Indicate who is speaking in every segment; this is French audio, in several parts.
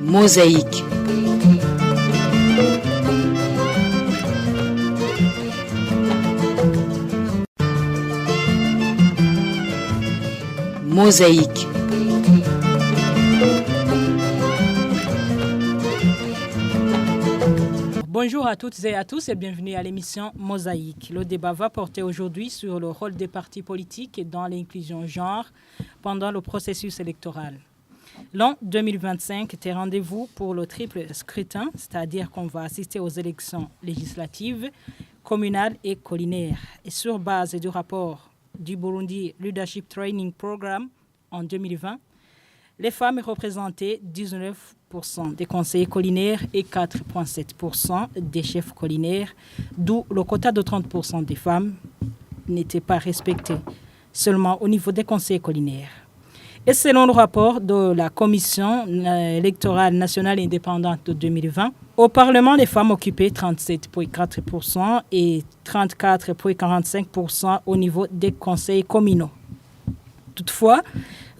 Speaker 1: Mosaïque. Mosaïque.
Speaker 2: Bonjour à toutes et à tous et bienvenue à l'émission Mosaïque. Le débat va porter aujourd'hui sur le rôle des partis politiques dans l'inclusion genre pendant le processus électoral. L'an 2025 était rendez-vous pour le triple scrutin, c'est-à-dire qu'on va assister aux élections législatives, communales et collinaires. Et sur base du rapport du Burundi Leadership Training Program en 2020, les femmes représentaient 19% des conseillers collinaires et 4,7% des chefs collinaires, d'où le quota de 30% des femmes n'était pas respecté, seulement au niveau des conseillers collinaires. Et selon le rapport de la Commission électorale nationale indépendante de 2020, au Parlement, les femmes occupaient 37,4% et 34,45% au niveau des conseils communaux. Toutefois,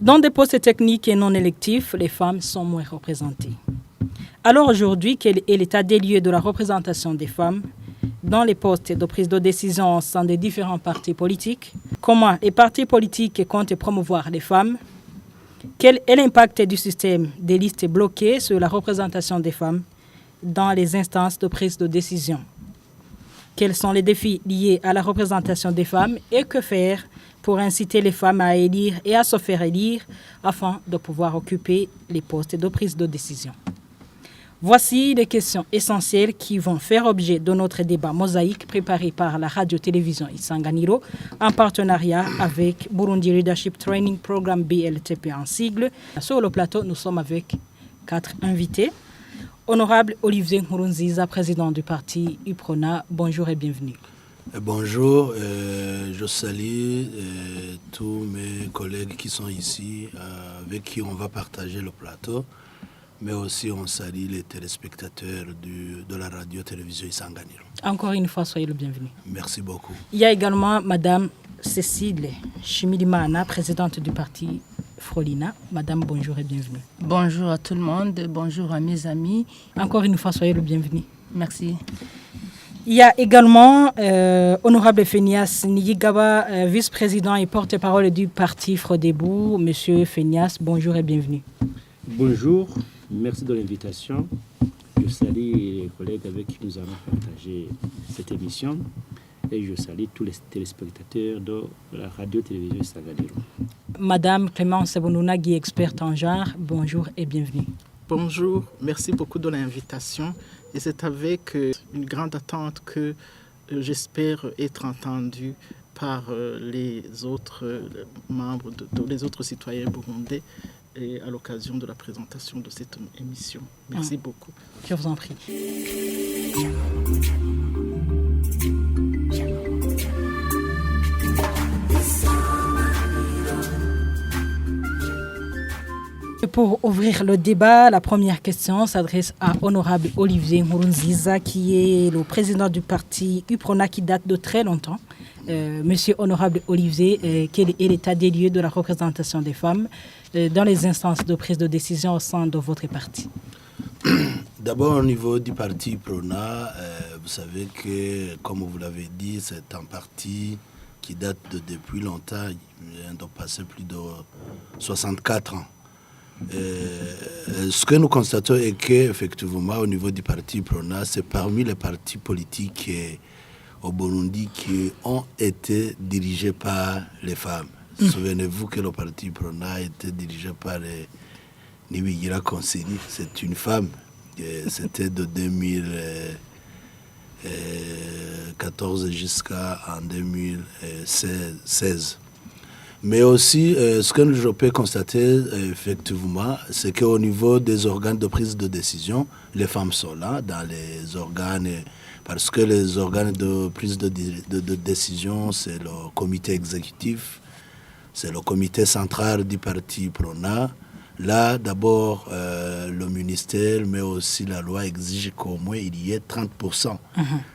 Speaker 2: dans des postes techniques et non électifs, les femmes sont moins représentées. Alors aujourd'hui, quel est l'état des lieux de la représentation des femmes dans les postes de prise de décision au sein des différents partis politiques? Comment les partis politiques comptent promouvoir les femmes? Quel est l'impact du système des listes bloquées sur la représentation des femmes dans les instances de prise de décision? Quels sont les défis liés à la représentation des femmes et que faire pour inciter les femmes à élire et à se faire élire afin de pouvoir occuper les postes de prise de décision? Voici les questions essentielles qui vont faire objet de notre débat mosaïque préparé par la radio-télévision Isanganiro en partenariat avec Burundi Leadership Training Program BLTP en sigle. Sur le plateau, nous sommes avec 4 invités. Honorable Olivier Nkurunziza, président du parti UPRONA, bonjour et bienvenue.
Speaker 3: Bonjour, je salue tous mes collègues qui sont ici, avec qui on va partager le plateau, mais aussi on salue les téléspectateurs de la radio-télévision Isanganiro.
Speaker 2: Encore une fois, soyez le bienvenu.
Speaker 3: Merci beaucoup.
Speaker 2: Il y a également Madame Cécile Chimilimana, présidente du parti Frolina. Madame, bonjour et bienvenue.
Speaker 4: Bonjour à tout le monde, bonjour à mes amis.
Speaker 2: Encore une fois, soyez le bienvenu.
Speaker 4: Merci.
Speaker 2: Il y a également Honorable Fenias Niyigaba, vice-président et porte-parole du parti Frodebou. Monsieur Fenias, bonjour et bienvenue.
Speaker 5: Bonjour, merci de l'invitation. Je salue les collègues avec qui nous allons partager cette émission et je salue tous les téléspectateurs de la radio-télévision Isanganiro.
Speaker 2: Madame Clémence Bonounagui, experte en genre, bonjour et bienvenue.
Speaker 6: Bonjour, merci beaucoup de l'invitation. Et c'est avec une grande attente que j'espère être entendu par les autres membres, les autres citoyens burundais et à l'occasion de la présentation de cette émission. Merci beaucoup.
Speaker 2: Je vous en prie. Pour ouvrir le débat, la première question s'adresse à Honorable Olivier Nkurunziza, qui est le président du parti UPRONA qui date de très longtemps. Monsieur Honorable Olivier, quel est l'état des lieux de la représentation des femmes dans les instances de prise de décision au sein de votre parti?
Speaker 3: D'abord, au niveau du parti UPRONA, vous savez que, comme vous l'avez dit, c'est un parti qui date depuis longtemps. Il vient de passer plus de 64 ans. Ce que nous constatons est qu'effectivement, au niveau du parti UPRONA, c'est parmi les partis politiques au Burundi qui ont été dirigés par les femmes. Souvenez-vous que le parti UPRONA a été dirigé par Nibigira Konsili, c'est une femme. C'était de 2014 jusqu'en 2016. Mais aussi, ce que je peux constater, effectivement, c'est qu'au niveau des organes de prise de décision, les femmes sont là, dans les organes, parce que les organes de prise de décision, c'est le comité exécutif, c'est le comité central du parti UPRONA. Là, d'abord, le ministère, mais aussi la loi exige qu'au moins il y ait 30%.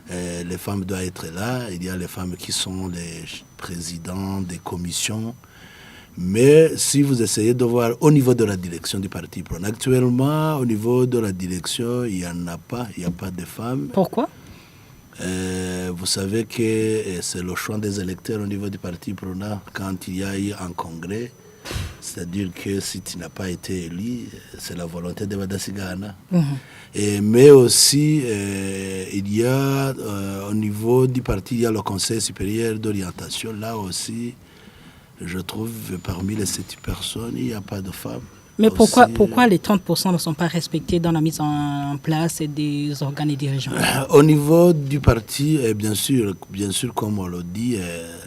Speaker 3: Les femmes doivent être là. Il y a les femmes qui sont les présidents des commissions. Mais si vous essayez de voir au niveau de la direction du parti PRONA, actuellement, au niveau de la direction, il n'y en a pas, il n'y a pas de femmes.
Speaker 2: Pourquoi?
Speaker 3: Vous savez que c'est le choix des électeurs au niveau du parti PRONA quand il y a eu un congrès. C'est-à-dire que si tu n'as pas été élu, c'est la volonté de Wadasigana. Mais aussi, il y a au niveau du parti, il y a le Conseil supérieur d'orientation. Là aussi, je trouve parmi les 7 personnes, il n'y a pas de femmes.
Speaker 2: Mais
Speaker 3: aussi,
Speaker 2: pourquoi les 30% ne sont pas respectés dans la mise en place des organes et dirigeants?
Speaker 3: Au niveau du parti, bien sûr, comme on le dit,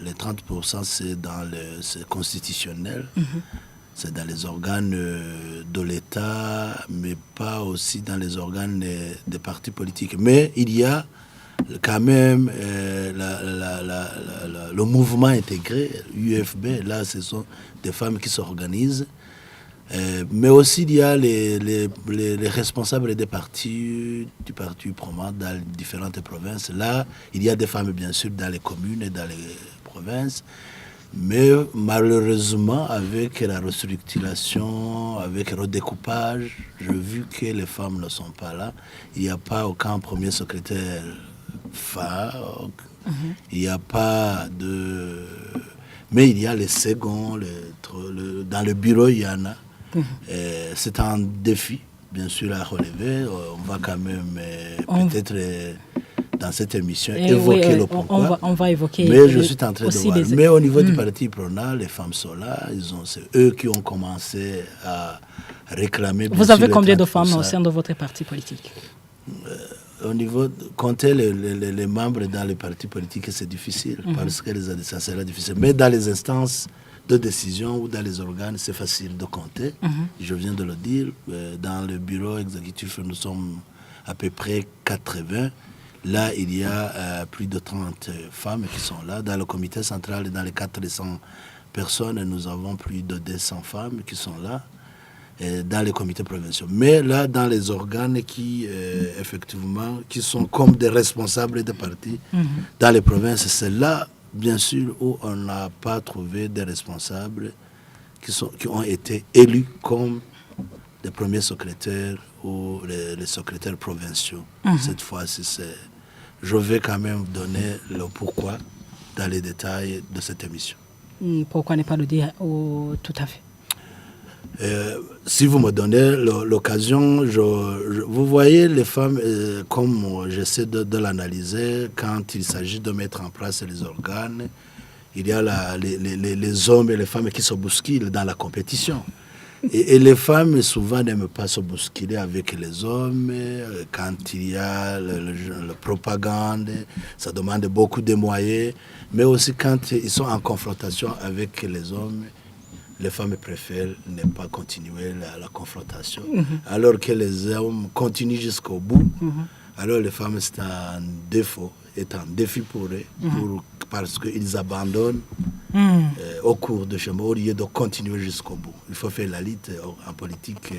Speaker 3: les 30% c'est constitutionnel. C'est dans les organes de l'État, mais pas aussi dans les organes des partis politiques. Mais il y a quand même le mouvement intégré, UFB, là ce sont des femmes qui s'organisent. Mais aussi il y a les responsables des partis, du parti PRONA dans les différentes provinces. Là, il y a des femmes bien sûr dans les communes et dans les provinces. Mais malheureusement, avec la restructuration, avec le redécoupage, j'ai vu que les femmes ne sont pas là. Il n'y a pas aucun premier secrétaire femme. Il n'y a pas de... Mais il y a les seconds, dans le bureau, il y en a. C'est un défi, bien sûr, à relever. On va quand même peut-être... dans cette émission, évoquer le pourquoi.
Speaker 2: On va évoquer.
Speaker 3: Mais je suis en train de voir. Mais au niveau du parti PRONA, les femmes sont là. C'est eux qui ont commencé à réclamer.
Speaker 2: Vous avez combien de femmes au sein de votre parti politique?
Speaker 3: Au niveau, compter les membres dans les partis politiques, c'est difficile. Parce que ça sera difficile. Mais dans les instances de décision ou dans les organes, c'est facile de compter. Je viens de le dire. Dans le bureau exécutif, nous sommes à peu près 80. Là, il y a plus de 30 femmes qui sont là. Dans le comité central et dans les 400 personnes, nous avons plus de 200 femmes qui sont là, dans les comités provinciaux. Mais là, dans les organes qui, effectivement, qui sont comme des responsables des partis, dans les provinces, c'est là, bien sûr, où on n'a pas trouvé des responsables qui ont été élus comme des premiers secrétaires ou les secrétaires provinciaux. Cette fois-ci, je vais quand même donner le pourquoi dans les détails de cette émission.
Speaker 2: Pourquoi ne pas le dire tout à fait?
Speaker 3: Si vous me donnez l'occasion, vous voyez les femmes, comme j'essaie de l'analyser, quand il s'agit de mettre en place les organes, il y a les hommes et les femmes qui se bousculent dans la compétition. Et les femmes, souvent, n'aiment pas se bousculer avec les hommes. Quand il y a la propagande, ça demande beaucoup de moyens. Mais aussi quand ils sont en confrontation avec les hommes, les femmes préfèrent ne pas continuer la confrontation. Alors que les hommes continuent jusqu'au bout. Alors les femmes, c'est un défaut, est un défi pour eux, parce qu'ils abandonnent au cours de chemin, au lieu de continuer jusqu'au bout. Il faut faire la lutte en politique,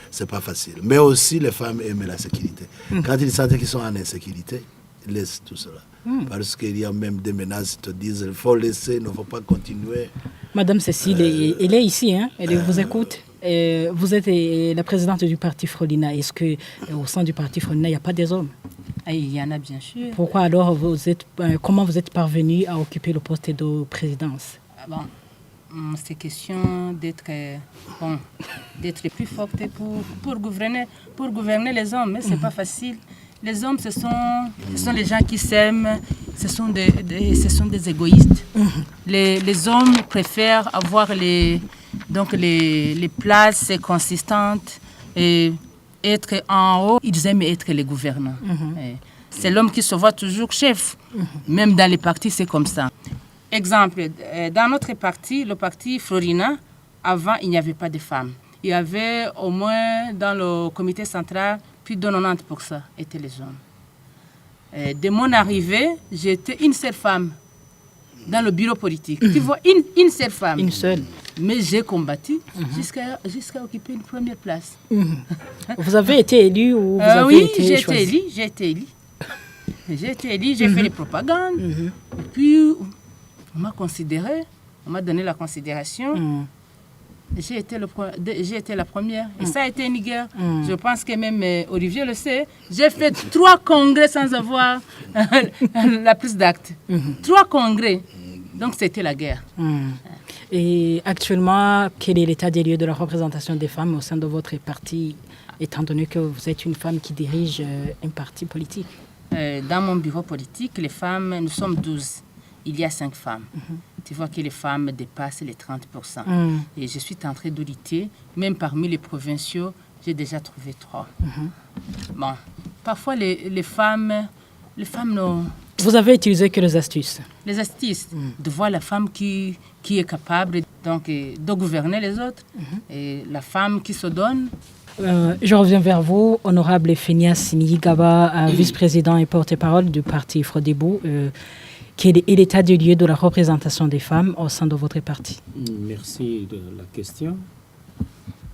Speaker 3: c'est pas facile. Mais aussi, les femmes aiment la sécurité. Quand ils sentent qu'ils sont en insécurité, ils laissent tout cela. Parce qu'il y a même des menaces qui te disent il faut laisser, il ne faut pas continuer.
Speaker 2: Madame Cécile, elle est ici, hein? Elle vous écoute. Vous êtes la présidente du parti Frolina. Est-ce qu'au sein du parti Frolina, il n'y a pas des hommes?
Speaker 4: Il y en a bien sûr.
Speaker 2: Pourquoi alors comment vous êtes parvenu à occuper le poste de présidence?
Speaker 4: C'est question d'être plus forte pour gouverner les hommes, mais ce n'est pas facile. Les hommes, ce sont les gens qui s'aiment, ce sont des égoïstes. Les hommes préfèrent avoir les places consistantes et être en haut. Ils aiment être les gouvernants. C'est l'homme qui se voit toujours chef. Même dans les partis, c'est comme ça. Exemple, dans notre parti, le parti Frolina, avant, il n'y avait pas de femmes. Il y avait au moins dans le comité central, plus de 90% étaient les hommes. De mon arrivée, j'étais une seule femme dans le bureau politique. Tu vois, une seule femme.
Speaker 2: Une seule.
Speaker 4: Mais j'ai combattu jusqu'à occuper une première place.
Speaker 2: Vous avez été élu ou vous avez été choisi?
Speaker 4: J'ai été élu. J'ai été élu, j'ai fait les propagandes. Et puis, on m'a considéré on m'a donné la considération. J'ai été la première. Et ça a été une guerre. Je pense que même Olivier le sait. J'ai fait 3 congrès sans avoir la prise d'acte. 3 congrès. Donc c'était la guerre.
Speaker 2: Et actuellement, quel est l'état des lieux de la représentation des femmes au sein de votre parti, étant donné que vous êtes une femme qui dirige un parti politique?
Speaker 4: Dans mon bureau politique, les femmes, nous sommes 12. Il y a 5 femmes. Tu vois que les femmes dépassent les 30%. Et je suis en train d'auditer, même parmi les provinciaux, j'ai déjà trouvé 3. Bon, parfois les femmes n'ont...
Speaker 2: Vous avez utilisé que les astuces?
Speaker 4: Les astuces, de voir la femme qui est capable donc, de gouverner les autres, et la femme qui se donne.
Speaker 2: Je reviens vers vous, honorable Phineas Niyigaba, vice-président et porte-parole du parti Frodebo. Quel est l'état du lieu de la représentation des femmes au sein de votre parti?
Speaker 5: Merci de la question.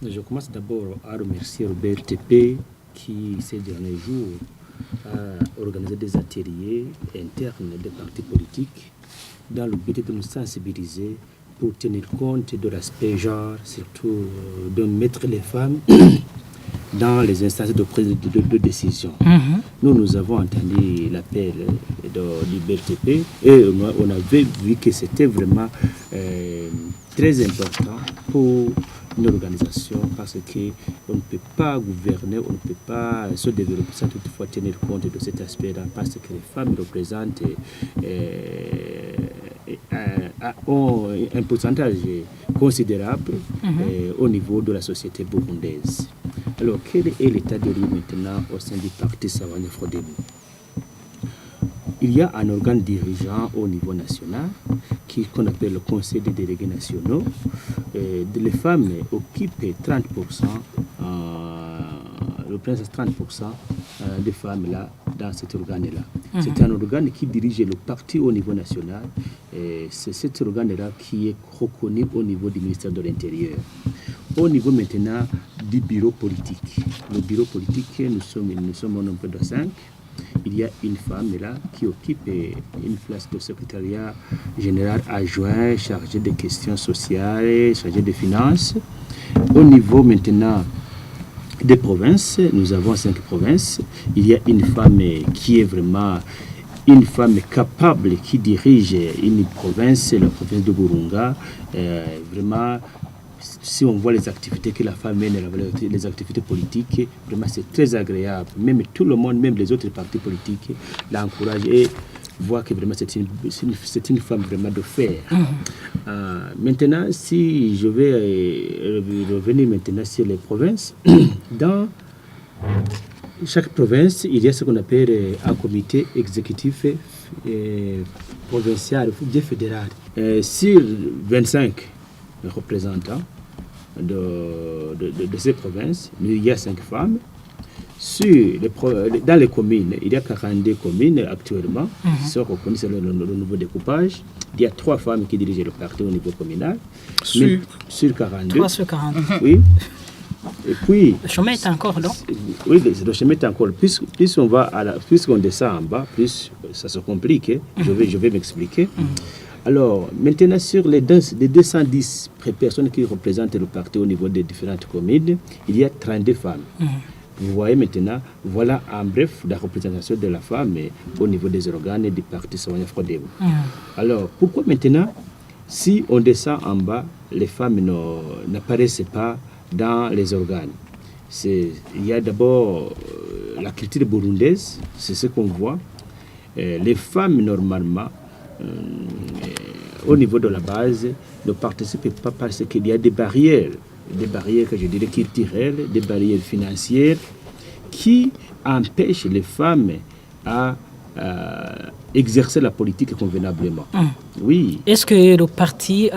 Speaker 5: Je commence d'abord à remercier Robert TP qui, ces derniers jours, a organisé des ateliers internes des partis politiques dans le but de nous sensibiliser pour tenir compte de l'aspect genre, surtout de mettre les femmes dans les instances de prise de décision. Nous avons entendu l'appel du BRTP et on avait vu que c'était vraiment très important pour une organisation parce qu'on ne peut pas gouverner, on ne peut pas se développer sans toutefois tenir compte de cet aspect-là parce que les femmes représentent ont un pourcentage considérable au niveau de la société burundaise. Alors, quel est l'état de lieu maintenant au sein du parti Sawanya Frodebo? Il y a un organe dirigeant au niveau national qu'on appelle le Conseil des délégués nationaux. Les femmes occupent 30%, représentent 30% des femmes là, dans cet organe-là. C'est un organe qui dirige le parti au niveau national. C'est cet organe-là qui est reconnu au niveau du ministère de l'Intérieur. Au niveau maintenant du bureau politique. Le bureau politique, nous sommes au nombre de 5. Il y a une femme là qui occupe une place de secrétariat général adjoint, chargé des questions sociales, chargé des finances. Au niveau maintenant des provinces, nous avons 5 provinces. Il y a une femme qui est vraiment une femme capable qui dirige une province, la province de Burunga. Vraiment, si on voit les activités que la femme mène, les activités politiques, vraiment c'est très agréable. Même tout le monde, même les autres partis politiques, l'encouragent et voient que vraiment c'est une femme vraiment de fer. Maintenant, si je vais revenir maintenant sur les provinces, dans chaque province, il y a ce qu'on appelle un comité exécutif provincial ou fédéral. Sur 25 représentants de ces provinces, il y a 5 femmes. Dans les communes, il y a 42 communes actuellement qui sont reconnues sur le nouveau découpage. Il y a 3 femmes qui dirigent le parti au niveau communal. Sur 42.
Speaker 2: 3 sur 40.
Speaker 5: Oui. Et puis,
Speaker 2: le chemin est encore long.
Speaker 5: Oui, le chemin est encore. Plus on descend en bas, plus ça se complique. Je vais m'expliquer. Alors, maintenant, sur les 210 personnes qui représentent le parti au niveau des différentes communes, il y a 32 femmes. Vous voyez maintenant, voilà en bref la représentation de la femme au niveau des organes du parti Sawanya Frodebo. Alors, pourquoi maintenant, si on descend en bas, les femmes n'apparaissent pas dans les organes? Il y a d'abord la culture burundaise, c'est ce qu'on voit. Les femmes, normalement, au niveau de la base, ne participent pas parce qu'il y a des barrières que je dirais culturelles, des barrières financières qui empêchent les femmes à exercer la politique convenablement. Oui.
Speaker 2: Est-ce que le parti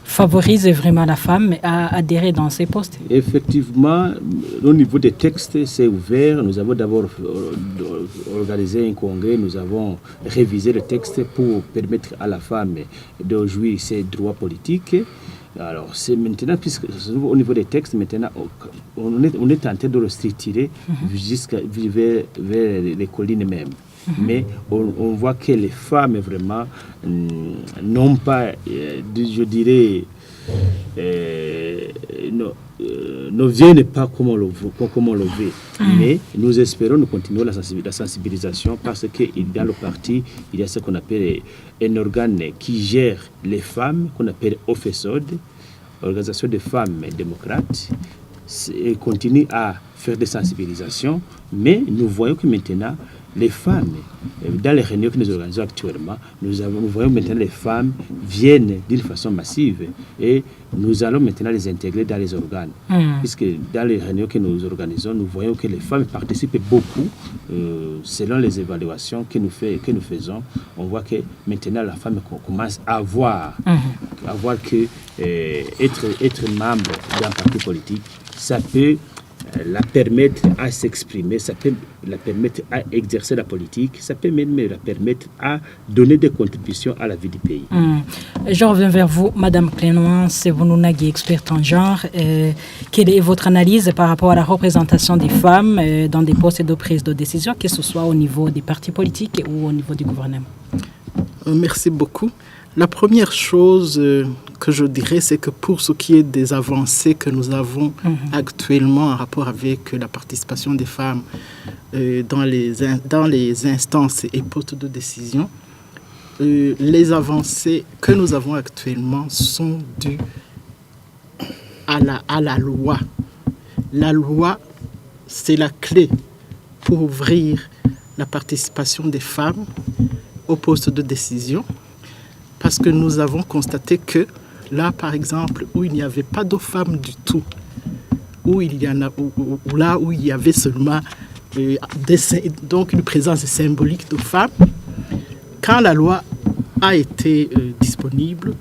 Speaker 2: favorise vraiment la femme à adhérer dans ces postes?
Speaker 5: Effectivement, au niveau des textes, c'est ouvert. Nous avons d'abord organisé un congrès, nous avons révisé le texte pour permettre à la femme de jouir ses droits politiques. Alors, c'est maintenant, puisque au niveau des textes, maintenant, on est en train de le structurer vers les collines même. Mais on voit que les femmes, vraiment, n'ont pas, je dirais, ne viennent pas comme on le veut. Mais nous espérons, nous continuons la sensibilisation parce que dans le parti, il y a ce qu'on appelle un organe qui gère les femmes, qu'on appelle OFESOD, Organisation des femmes démocrates, et continue à faire des sensibilisations. Mais nous voyons que maintenant, les femmes, dans les réunions que nous organisons actuellement, nous voyons maintenant les femmes viennent d'une façon massive et nous allons maintenant les intégrer dans les organes. Puisque dans les réunions que nous organisons, nous voyons que les femmes participent beaucoup. Selon les évaluations que nous faisons, on voit que maintenant la femme commence à voir que être membre d'un parti politique, ça peut la permettre à s'exprimer, ça peut la permettre à exercer la politique, ça peut même la permettre à donner des contributions à la vie du pays.
Speaker 2: Je reviens vers vous, Madame Clémence Bounounagué, experte en genre. Quelle est votre analyse par rapport à la représentation des femmes dans des postes de prise de décision, que ce soit au niveau des partis politiques ou au niveau du gouvernement?
Speaker 6: Merci beaucoup. La première chose que je dirais, c'est que pour ce qui est des avancées que nous avons actuellement en rapport avec la participation des femmes dans les instances et postes de décision, les avancées que nous avons actuellement sont dues à la loi. La loi, c'est la clé pour ouvrir la participation des femmes aux postes de décision. Parce que nous avons constaté que là, par exemple, où il n'y avait pas de femmes du tout, où il y avait seulement donc une présence symbolique de femmes, quand la loi a été disponible,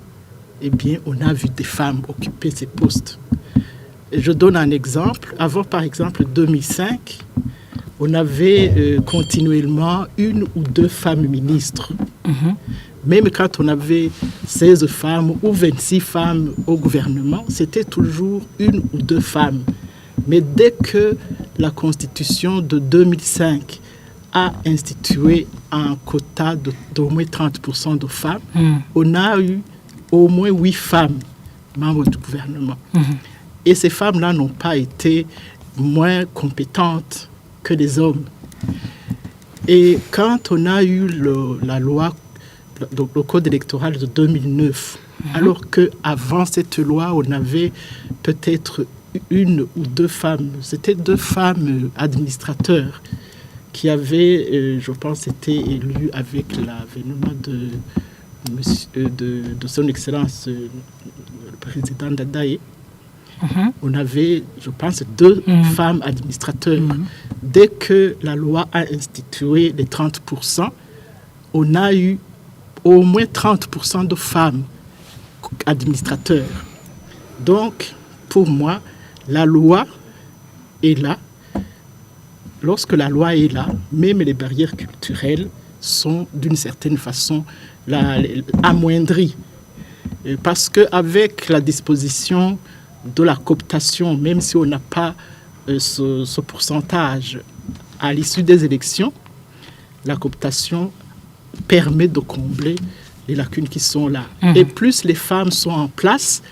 Speaker 6: eh bien, on a vu des femmes occuper ces postes. Et je donne un exemple. Avant, par exemple, 2005, on avait continuellement 1 ou 2 femmes ministres. Même quand on avait 16 femmes ou 26 femmes au gouvernement, c'était toujours 1 ou 2 femmes. Mais dès que la Constitution de 2005 a institué un quota d'au moins 30% de femmes, on a eu au moins 8 femmes membres du gouvernement. Et ces femmes-là n'ont pas été moins compétentes que les hommes. Et quand on a eu la loi, le code électoral de 2009, alors qu'avant cette loi, on avait peut-être 1 ou 2 femmes, c'était 2 femmes administrateurs qui avaient, je pense, été élues avec l'avènement de son Excellence le président Dadaye. On avait, je pense, 2 femmes administrateurs. Dès que la loi a institué les 30%, on a eu au moins 30% de femmes administrateurs. Donc, pour moi, la loi est là. Lorsque la loi est là, même les barrières culturelles sont d'une certaine façon amoindries. Parce qu'avec la disposition de la cooptation, même si on n'a pas ce pourcentage à l'issue des élections, la cooptation permet de combler les lacunes qui sont là. Et plus les femmes sont en place,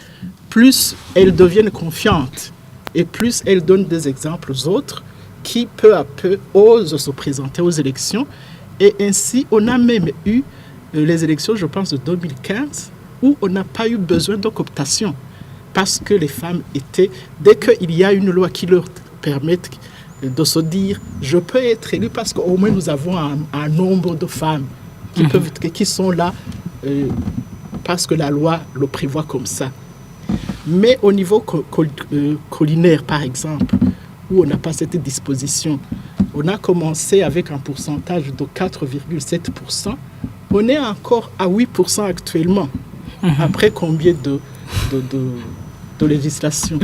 Speaker 6: plus elles deviennent confiantes et plus elles donnent des exemples aux autres qui, peu à peu, osent se présenter aux élections. Et ainsi, on a même eu les élections, je pense, de 2015, où on n'a pas eu besoin de cooptation. Parce que les femmes étaient, dès qu'il y a une loi qui leur permette de se dire « je peux être élue parce qu'au moins nous avons un nombre de femmes qui sont là parce que la loi le prévoit comme ça ». Mais au niveau collinaire, par exemple, où on n'a pas cette disposition, on a commencé avec un pourcentage de 4,7%. On est encore à 8% actuellement. Après combien de législation,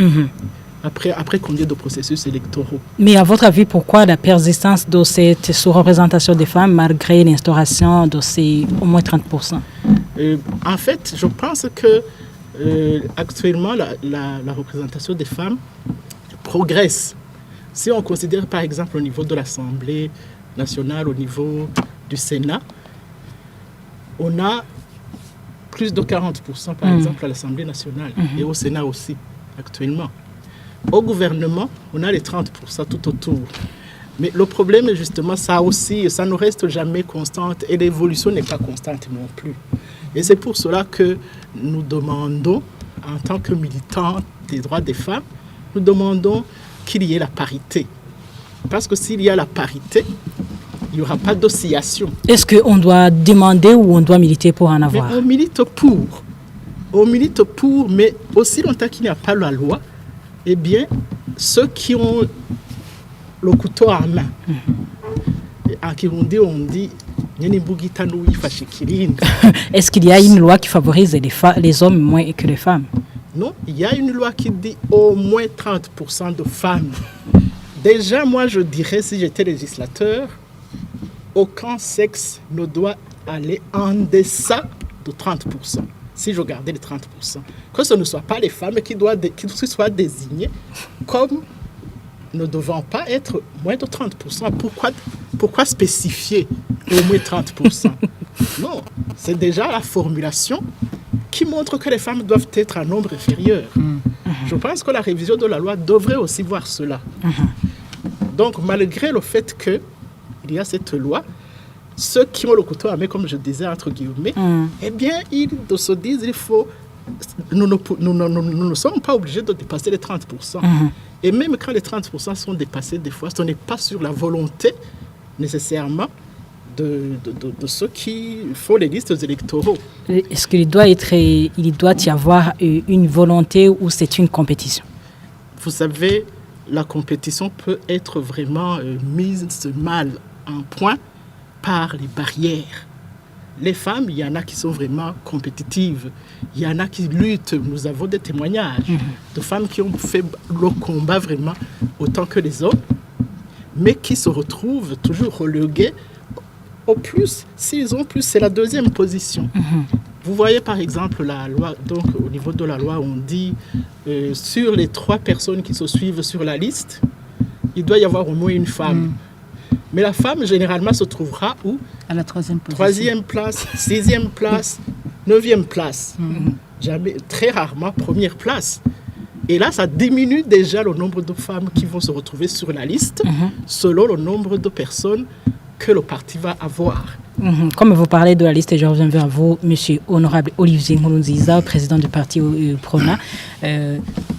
Speaker 6: après combien de processus électoraux.
Speaker 2: Mais à votre avis, pourquoi la persistance de cette sous-représentation des femmes malgré l'instauration de ces au moins 30%?
Speaker 6: En fait, je pense que actuellement, la représentation des femmes progresse. Si on considère par exemple au niveau de l'Assemblée nationale, au niveau du Sénat, on a plus de 40% par exemple à l'Assemblée nationale et au Sénat aussi actuellement. Au gouvernement, on a les 30% tout autour. Mais le problème est justement ça aussi, ça ne reste jamais constante et l'évolution n'est pas constante non plus. Et c'est pour cela que nous demandons, en tant que militants des droits des femmes, nous demandons qu'il y ait la parité. Parce que s'il y a la parité, il n'y aura pas d'oscillation.
Speaker 2: Est-ce qu'on doit demander ou on doit militer pour en avoir?
Speaker 6: Mais on milite pour. On milite pour, mais aussi longtemps qu'il n'y a pas la loi, eh bien, ceux qui ont le couteau en main, en Kirundi, on dit
Speaker 2: est-ce qu'il y a une loi qui favorise les hommes moins que les femmes?
Speaker 6: Non, il y a une loi qui dit au moins 30% de femmes. Déjà, moi, je dirais, si j'étais législateur, aucun sexe ne doit aller en deçà de 30%. Si je gardais les 30%. Que ce ne soit pas les femmes qui soient désignées comme ne devant pas être moins de 30%. Pourquoi spécifier au moins 30%? Non, c'est déjà la formulation qui montre que les femmes doivent être un nombre inférieur. Je pense que la révision de la loi devrait aussi voir cela. Donc, malgré le fait qu'il y a cette loi, ceux qui ont le couteau à main, comme je disais, entre guillemets, eh bien, ils se disent il faut... Nous ne sommes pas obligés de dépasser les 30%. Et même quand les 30% sont dépassés, des fois, ce n'est pas sur la volonté, nécessairement, de ceux qui font les listes électoraux.
Speaker 2: Est-ce qu'il doit y avoir une volonté ou c'est une compétition?
Speaker 6: Vous savez, la compétition peut être vraiment mise mal en point par les barrières. Les femmes, il y en a qui sont vraiment compétitives. Il y en a qui luttent. Nous avons des témoignages de femmes qui ont fait le combat vraiment autant que les hommes, mais qui se retrouvent toujours reléguées. Au plus, s'ils ont plus, c'est la deuxième position. Vous voyez par exemple la loi, donc au niveau de la loi, on dit sur les 3 personnes qui se suivent sur la liste, il doit y avoir au moins une femme. Mais la femme, généralement, se trouvera où?
Speaker 4: À la 3e position.
Speaker 6: 3e place, 6e place, 9e place. Jamais, très rarement, 1re place. Et là, ça diminue déjà le nombre de femmes qui vont se retrouver sur la liste selon le nombre de personnes que le parti va avoir.
Speaker 2: Comme vous parlez de la liste, je reviens vers vous, Monsieur Honorable Olivier Nkurunziza, président du parti PRONA.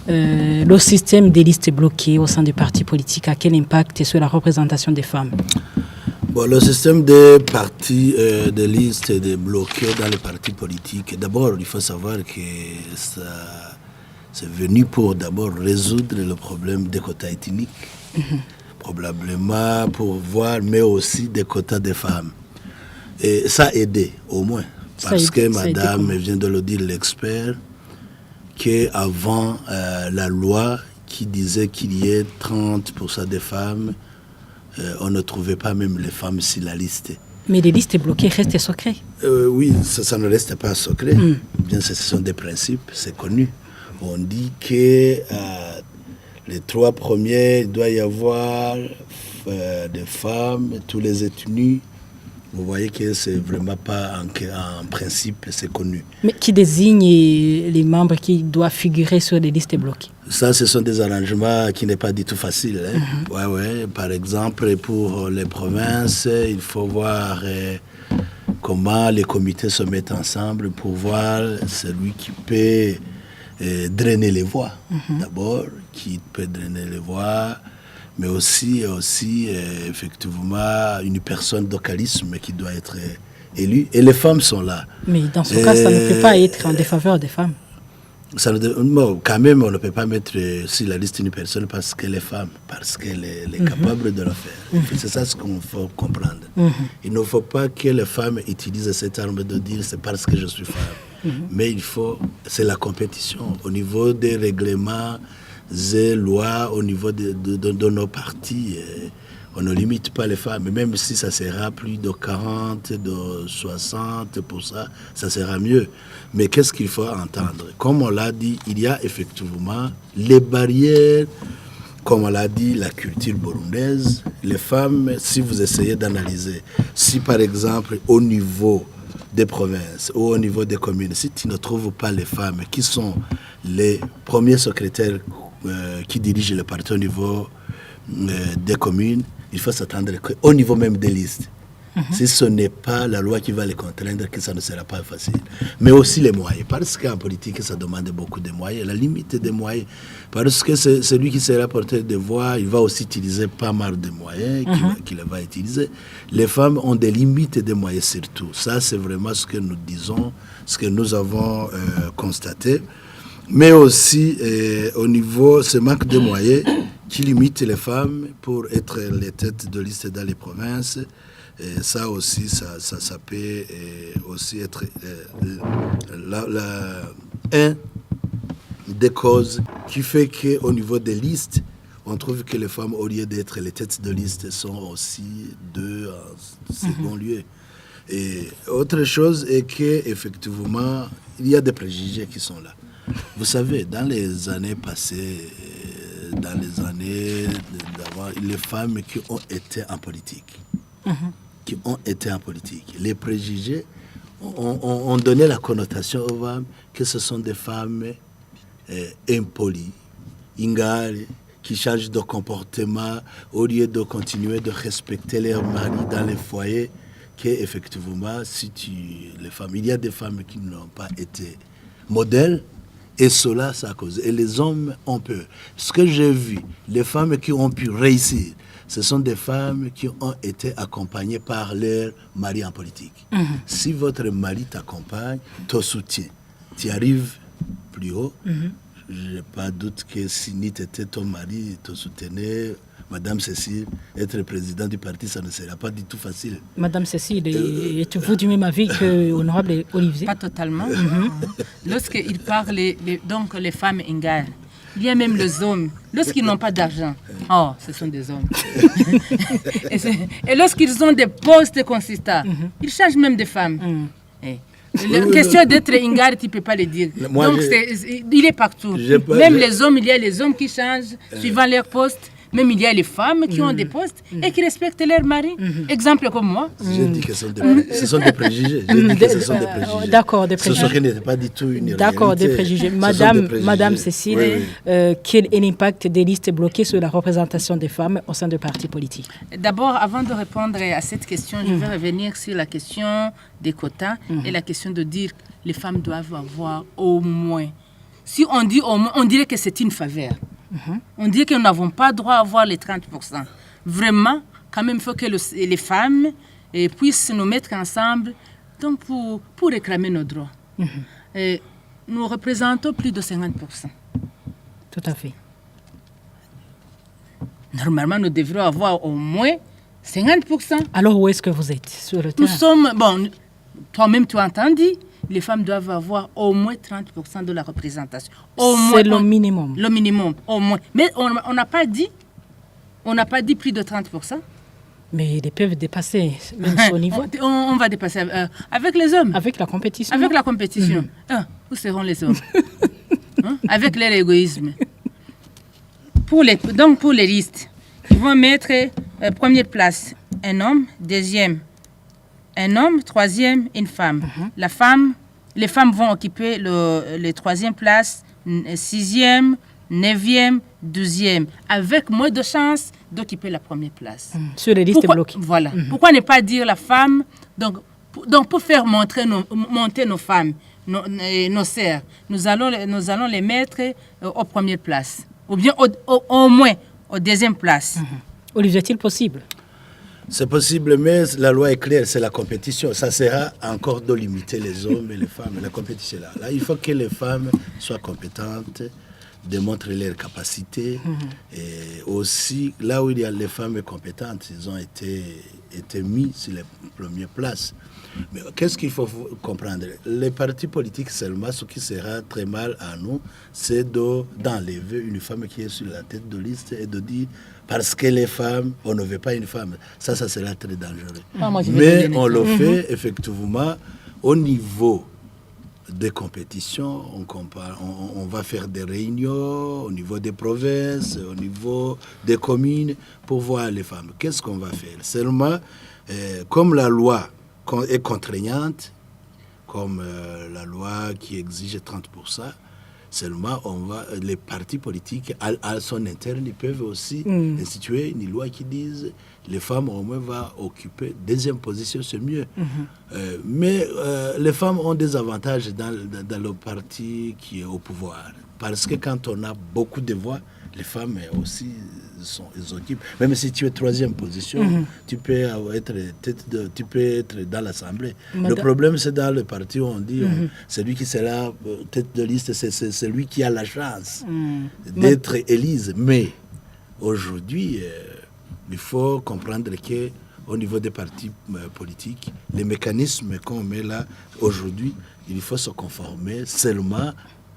Speaker 2: Le système des listes bloquées au sein du parti politique a quel impact sur la représentation des femmes?
Speaker 3: Bon, le système des partis, des listes et des bloqués dans les partis politiques, d'abord, il faut savoir que c'est venu pour d'abord résoudre le problème des quotas ethniques, probablement pour voir, mais aussi des quotas des femmes. Et ça a aidé, au moins, parce que madame vient de le dire, l'expert, qu'avant la loi qui disait qu'il y ait 30% des femmes, on ne trouvait pas même les femmes sur la liste.
Speaker 2: Mais les listes bloquées restent secrets.
Speaker 3: Oui, ça ne reste pas secret. Bien, ce sont des principes, c'est connu. On dit que les 3 premiers, il doit y avoir des femmes, tous les ethnies. Vous voyez que c'est vraiment pas en principe, c'est connu.
Speaker 2: Mais qui désigne les membres qui doivent figurer sur les listes bloquées?
Speaker 3: Ça, ce sont des arrangements qui n'est pas du tout facile. Ouais. Par exemple, pour les provinces, il faut voir comment les comités se mettent ensemble pour voir celui qui peut drainer les voix. D'abord, qui peut drainer les voix, mais aussi effectivement une personne d'ocalisme qui doit être élue. Et les femmes sont là.
Speaker 2: Mais dans ce cas, ça ne peut pas être en défaveur des femmes.
Speaker 3: Quand même, on ne peut pas mettre sur la liste une personne parce qu'elle est femme, parce qu'elle est capable de le faire. C'est ça ce qu'il faut comprendre. Il ne faut pas que les femmes utilisent cette arme de dire c'est parce que je suis femme. Mais c'est la compétition au niveau des règlements et lois, au niveau de nos partis. On ne limite pas les femmes, même si ça sera plus de 40, de 60%, ça sera mieux. Mais qu'est-ce qu'il faut entendre? Comme on l'a dit, il y a effectivement les barrières comme on l'a dit, la culture burundaise, les femmes, si vous essayez d'analyser, si par exemple au niveau des provinces ou au niveau des communes, si tu ne trouves pas les femmes qui sont les premiers secrétaires qui dirigent le parti au niveau des communes, il faut s'attendre qu'au niveau même des listes, si ce n'est pas la loi qui va les contraindre, que ça ne sera pas facile. Mais aussi les moyens, parce qu'en politique, ça demande beaucoup de moyens, la limite des moyens, parce que c'est celui qui sera porteur de voix, il va aussi utiliser pas mal de moyens qu'il va utiliser. Les femmes ont des limites des moyens surtout. Ça, c'est vraiment ce que nous disons, ce que nous avons constaté. Mais aussi, au niveau, ce manque de moyens qui limite les femmes pour être les têtes de liste dans les provinces. Et ça aussi, ça peut aussi être un des causes qui fait qu'au niveau des listes, on trouve que les femmes, au lieu d'être les têtes de liste, sont aussi deux en second lieu. Et autre chose est qu'effectivement, il y a des préjugés qui sont là. Vous savez, dans les années passées, dans les années d'avant, les femmes qui ont été en politique, les préjugés ont donné la connotation aux femmes que ce sont des femmes impolies, ingales, qui changent de comportement au lieu de continuer de respecter leur mari dans les foyers, qu'effectivement, les femmes, il y a des femmes qui n'ont pas été modèles, et cela, ça a causé. Et les hommes ont peur. Ce que j'ai vu, les femmes qui ont pu réussir, ce sont des femmes qui ont été accompagnées par leur mari en politique. Si votre mari t'accompagne, te soutient, tu arrives plus haut, je n'ai pas de doute que si ni t'étais ton mari, te soutenait, Madame Cécile, être présidente du parti, ça ne sera pas du tout facile.
Speaker 2: Madame Cécile, êtes-vous du même avis que l'honorable Olivier?
Speaker 4: Pas totalement. Lorsqu'il parle, donc les femmes ingales, il y a même les hommes, lorsqu'ils n'ont pas d'argent, ce sont des hommes. et lorsqu'ils ont des postes consistants, ils changent même de femmes. La question d'être ingare, tu ne peux pas le dire. Donc, il est partout. Même les hommes, il y a les hommes qui changent suivant leur poste. Même il y a les femmes qui ont des postes et qui respectent leur mari. Exemple comme moi.
Speaker 3: J'ai dit que ce sont des préjugés.
Speaker 2: D'accord, des préjugés.
Speaker 3: Ce n'est pas du tout une réalité.
Speaker 2: D'accord, des préjugés. Madame Cécile, quel est l'impact des listes bloquées sur la représentation des femmes au sein de partis politiques?
Speaker 4: D'abord, avant de répondre à cette question, je vais revenir sur la question des quotas et la question de dire que les femmes doivent avoir au moins. Si on dit au moins, on dirait que c'est une faveur. On dit que nous n'avons pas droit à avoir les 30%. Vraiment, quand même, il faut que les femmes puissent nous mettre ensemble donc pour réclamer nos droits. Nous représentons plus de 50%.
Speaker 2: Tout à fait.
Speaker 4: Normalement, nous devrions avoir au moins 50%.
Speaker 2: Alors, où est-ce que vous êtes sur le terrain?
Speaker 4: Nous sommes, toi-même, tu as entendu, les femmes doivent avoir au moins 30% de la représentation.
Speaker 2: C'est le minimum.
Speaker 4: Le minimum, au moins. Mais on n'a pas dit plus de 30%.
Speaker 2: Mais ils peuvent dépasser même ce niveau.
Speaker 4: On va dépasser avec les hommes.
Speaker 2: Avec la compétition.
Speaker 4: Avec la compétition. Où seront les hommes? Avec leur égoïsme. Donc pour les listes, ils vont mettre première place un homme, deuxième un homme, troisième, une femme. Les femmes vont occuper les troisième place, sixième, neuvième, 12e, avec moins de chances d'occuper la première place.
Speaker 2: Sur les listes bloquées.
Speaker 4: Voilà. Pourquoi ne pas dire la femme, donc pour faire monter nos femmes, nos sœurs, nous allons les mettre aux premières places, ou bien au moins aux deuxième place.
Speaker 2: Olivier, est-il possible?
Speaker 3: C'est possible, mais la loi est claire, c'est la compétition. Ça sera encore de limiter les hommes et les femmes. La compétition là. Là, il faut que les femmes soient compétentes, démontrent leurs capacités. Et aussi, là où il y a les femmes compétentes, ils ont été mis sur les premières places. Mais qu'est-ce qu'il faut comprendre? Les partis politiques seulement, ce qui sera très mal à nous, c'est d'enlever une femme qui est sur la tête de liste et de dire parce que les femmes, on ne veut pas une femme. Ça sera très dangereux. Mais on le fait effectivement au niveau des compétitions, on va faire des réunions au niveau des provinces, au niveau des communes pour voir les femmes. Qu'est-ce qu'on va faire? Seulement, comme la loi est contraignante, comme la loi qui exige 30%, seulement les partis politiques, à son interne, ils peuvent aussi instituer une loi qui dise les femmes au moins vont occuper deuxième position, c'est mieux. Mais les femmes ont des avantages dans le parti qui est au pouvoir. Parce que quand on a beaucoup de voix, les femmes aussi ils occupent. Même si tu es troisième position, tu peux être dans l'Assemblée. Le problème, c'est dans le parti où on dit celui qui sera tête de liste, c'est celui qui a la chance d'être élise. Mais aujourd'hui, il faut comprendre qu'au niveau des partis politiques, les mécanismes qu'on met là aujourd'hui, il faut se conformer seulement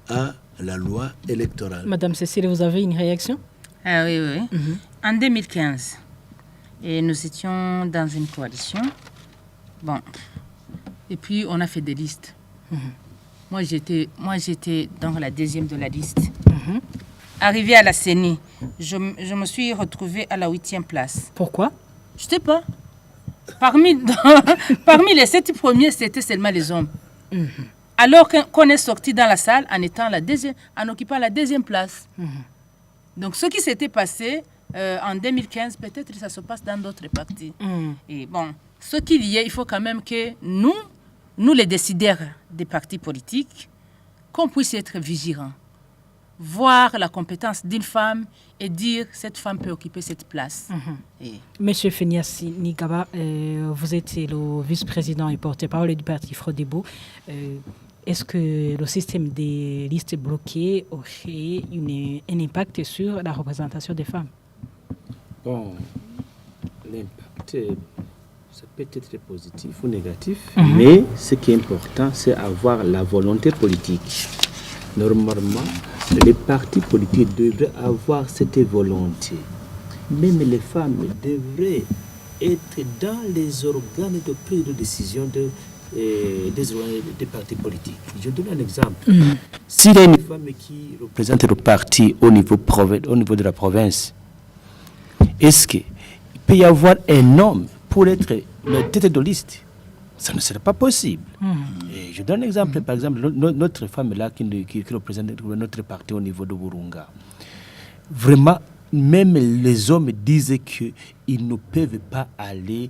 Speaker 3: à la loi électorale.
Speaker 2: Madame Cécile, vous avez une réaction?
Speaker 4: Ah oui. En 2015, nous étions dans une coalition. Bon. Et puis, on a fait des listes. Moi, j'étais donc la deuxième de la liste. Arrivée à la CENI, je me suis retrouvée à la 8e place.
Speaker 2: Pourquoi?
Speaker 4: Je ne sais pas. Parmi les 7 premiers, c'était seulement les hommes. Alors qu'on est sorti dans la salle en occupant la 2e place. Donc, ce qui s'était passé en 2015, peut-être ça se passe dans d'autres partis. Et bon, ce qu'il y a, il faut quand même que nous les décideurs des partis politiques, qu'on puisse être vigilants. Voir la compétence d'une femme et dire cette femme peut occuper cette place.
Speaker 2: Monsieur Fenias Nigaba, vous êtes le vice-président et porte-parole du parti Frodebo. Est-ce que le système des listes bloquées aurait un impact sur la représentation des femmes?
Speaker 5: Bon, l'impact, ça peut être positif ou négatif, mais ce qui est important, c'est avoir la volonté politique. Normalement, les partis politiques devraient avoir cette volonté. Même les femmes devraient être dans les organes de prise de décision des partis politiques. Je donne un exemple. S'il y a une femme qui représente le parti au niveau de la province, est-ce qu'il peut y avoir un homme pour être la tête de liste? Ça ne serait pas possible. Et je donne un exemple, par exemple, notre femme là qui représente notre parti au niveau de Burunga. Vraiment, même les hommes disent qu'ils ne peuvent pas aller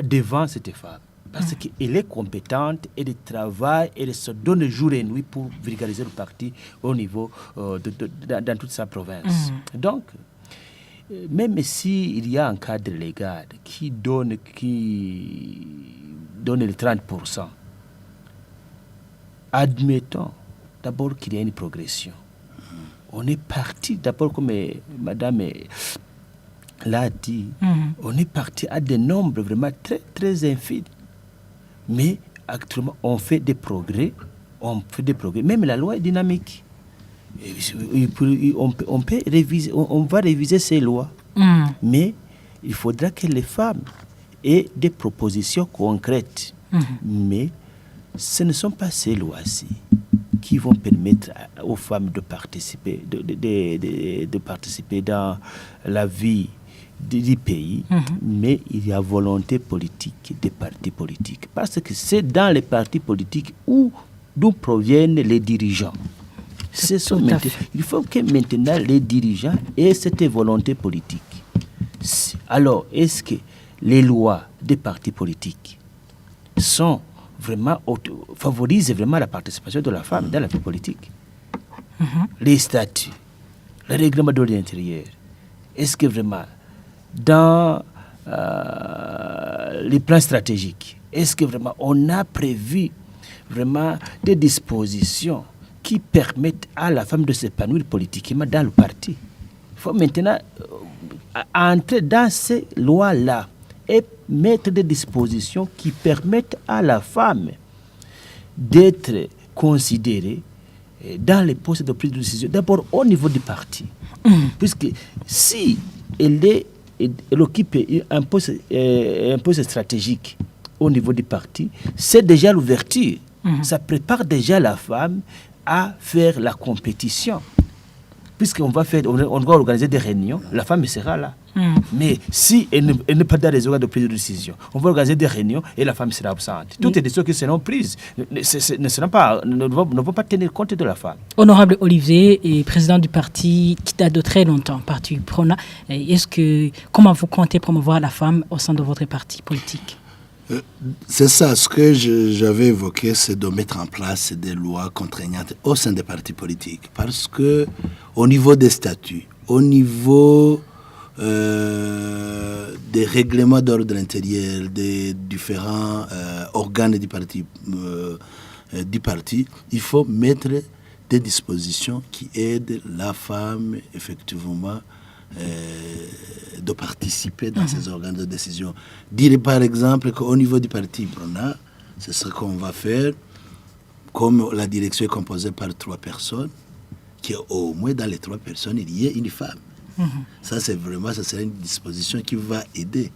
Speaker 5: devant cette femme. Parce qu'elle est compétente, elle travaille, elle se donne jour et nuit pour vulgariser le parti au niveau dans toute sa province. Donc, même s'il y a un cadre légal qui donne les 30%, admettons d'abord qu'il y a une progression. On est parti, d'abord comme Madame l'a dit, on est parti à des nombres vraiment très, très infimes. Mais actuellement, on fait des progrès. Même la loi est dynamique. On peut réviser, on va réviser ces lois. Mais il faudra que les femmes aient des propositions concrètes. Mais ce ne sont pas ces lois-ci qui vont permettre aux femmes de participer, de participer dans la vie du pays, mais il y a volonté politique des partis politiques. Parce que c'est dans les partis politiques d'où proviennent les dirigeants. Il faut que maintenant les dirigeants aient cette volonté politique. Alors, est-ce que les lois des partis politiques favorisent vraiment la participation de la femme dans la vie politique? Les statuts, le règlement de l'intérieur, est-ce que vraiment dans les plans stratégiques, est-ce que vraiment on a prévu vraiment des dispositions qui permettent à la femme de s'épanouir politiquement dans le parti? Il faut maintenant entrer dans ces lois-là et mettre des dispositions qui permettent à la femme d'être considérée dans les postes de prise de décision, d'abord au niveau du parti. Puisque si elle occupe un poste stratégique au niveau du parti, c'est déjà l'ouverture ça prépare déjà la femme à faire la compétition. Puisqu'on va organiser des réunions, la femme sera là. Mais si elle n'est pas dans les organes de prise de décision, on va organiser des réunions et la femme sera absente. Toutes les décisions qui seront prises ne vont pas tenir compte de la femme.
Speaker 2: Honorable Olivier, président du parti qui date de très longtemps, parti Prona, comment vous comptez promouvoir la femme au sein de votre parti politique?
Speaker 3: C'est ça, ce que j'avais évoqué, c'est de mettre en place des lois contraignantes au sein des partis politiques. Parce que au niveau des statuts, au niveau des règlements d'ordre intérieur, des différents organes du parti, il faut mettre des dispositions qui aident la femme, effectivement, de participer dans ces organes de décision. Dire par exemple qu'au niveau du parti Prona, c'est ce qu'on va faire, comme la direction est composée par 3 personnes, qu'au moins dans les 3 personnes, il y ait une femme. Ça, ça serait une disposition qui va aider.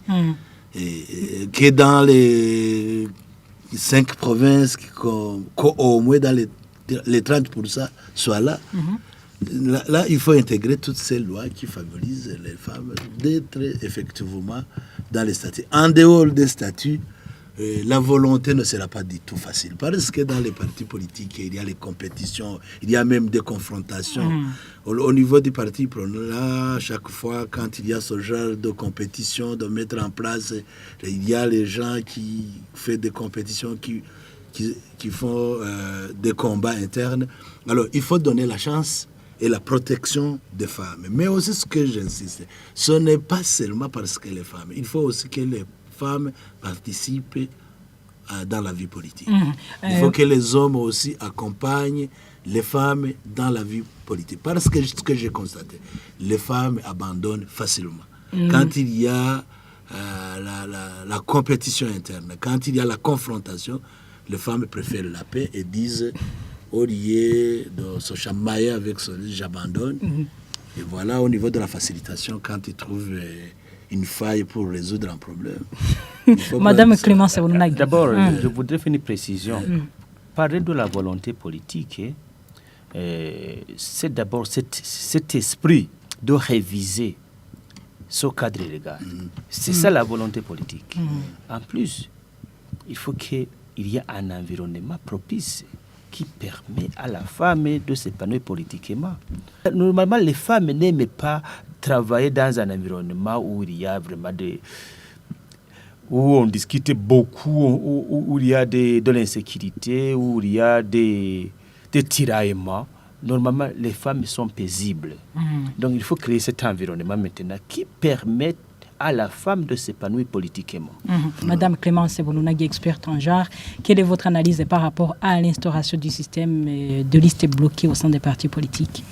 Speaker 3: Et que dans les 5 provinces, qu'au moins dans les 30% soient là. Là, il faut intégrer toutes ces lois qui favorisent les femmes d'être effectivement dans les statuts. En dehors des statuts, la volonté ne sera pas du tout facile. Parce que dans les partis politiques, il y a les compétitions, il y a même des confrontations. Au niveau du parti, là, chaque fois, quand il y a ce genre de compétition, de mettre en place, il y a les gens qui font des compétitions, qui font des combats internes. Alors, il faut donner la chance et la protection des femmes. Mais aussi, ce que j'insiste, ce n'est pas seulement parce que les femmes, il faut aussi que les femmes participent dans la vie politique. Il faut que les hommes aussi accompagnent les femmes dans la vie politique. Parce que ce que j'ai constaté, les femmes abandonnent facilement. Quand il y a la compétition interne, quand il y a la confrontation, les femmes préfèrent la paix et disent, au lieu de se chamailler avec celui, j'abandonne. Et voilà, au niveau de la facilitation, quand ils trouvent une faille pour résoudre un problème.
Speaker 2: Madame Clémence Ounag.
Speaker 5: D'abord, je voudrais faire une précision. Parler de la volonté politique, c'est d'abord cet esprit de réviser ce cadre légal. C'est ça la volonté politique. En plus, il faut qu'il y ait un environnement propice qui permet à la femme de s'épanouir politiquement. Normalement, les femmes n'aiment pas travailler dans un environnement où il y a vraiment où on discute beaucoup, où il y a de l'insécurité, où il y a des tiraillements. Normalement, les femmes sont paisibles. Donc, il faut créer cet environnement maintenant qui permette à la femme de s'épanouir politiquement.
Speaker 2: Madame Clémence Bonounagui, experte en genre, quelle est votre analyse par rapport à l'instauration du système de listes bloquées au sein des partis politiques?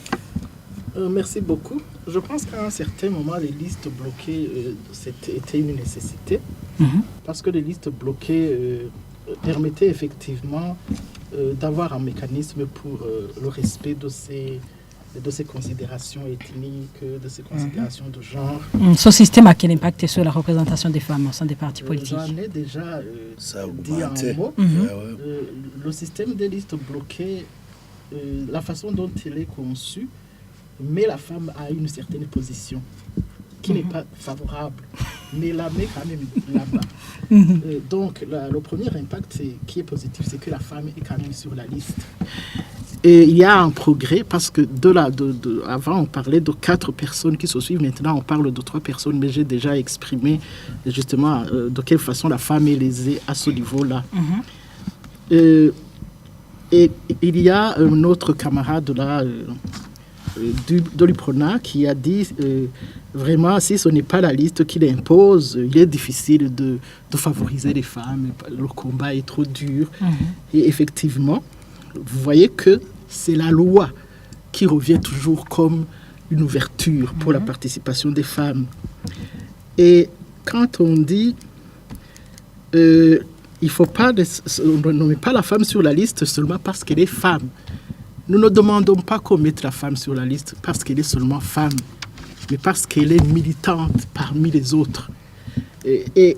Speaker 6: Merci beaucoup. Je pense qu'à un certain moment, les listes bloquées c'était une nécessité parce que les listes bloquées permettaient effectivement d'avoir un mécanisme pour le respect de ces considérations ethniques, de ces considérations de genre.
Speaker 2: Ce système a quel impact sur la représentation des femmes au sein des partis politiques?
Speaker 6: J'en ai déjà dit un mot. Le système des listes bloquées, la façon dont il est conçu, met la femme à une certaine position qui n'est pas favorable, mais la met quand même là-bas. Donc, le premier impact qui est positif, c'est que la femme est quand même sur la liste. Et il y a un progrès parce que avant, on parlait de 4 personnes qui se suivent. Maintenant, on parle de 3 personnes, mais j'ai déjà exprimé justement de quelle façon la femme est lésée à ce niveau-là. Et il y a un autre camarade là, de l'UPRONA qui a dit vraiment, si ce n'est pas la liste qu'il impose, il est difficile de favoriser les femmes. Le combat est trop dur. Et effectivement, vous voyez que c'est la loi qui revient toujours comme une ouverture pour la participation des femmes. Et quand on dit il faut pas on ne met pas la femme sur la liste seulement parce qu'elle est femme. Nous ne demandons pas qu'on mette la femme sur la liste parce qu'elle est seulement femme, mais parce qu'elle est militante parmi les autres. Et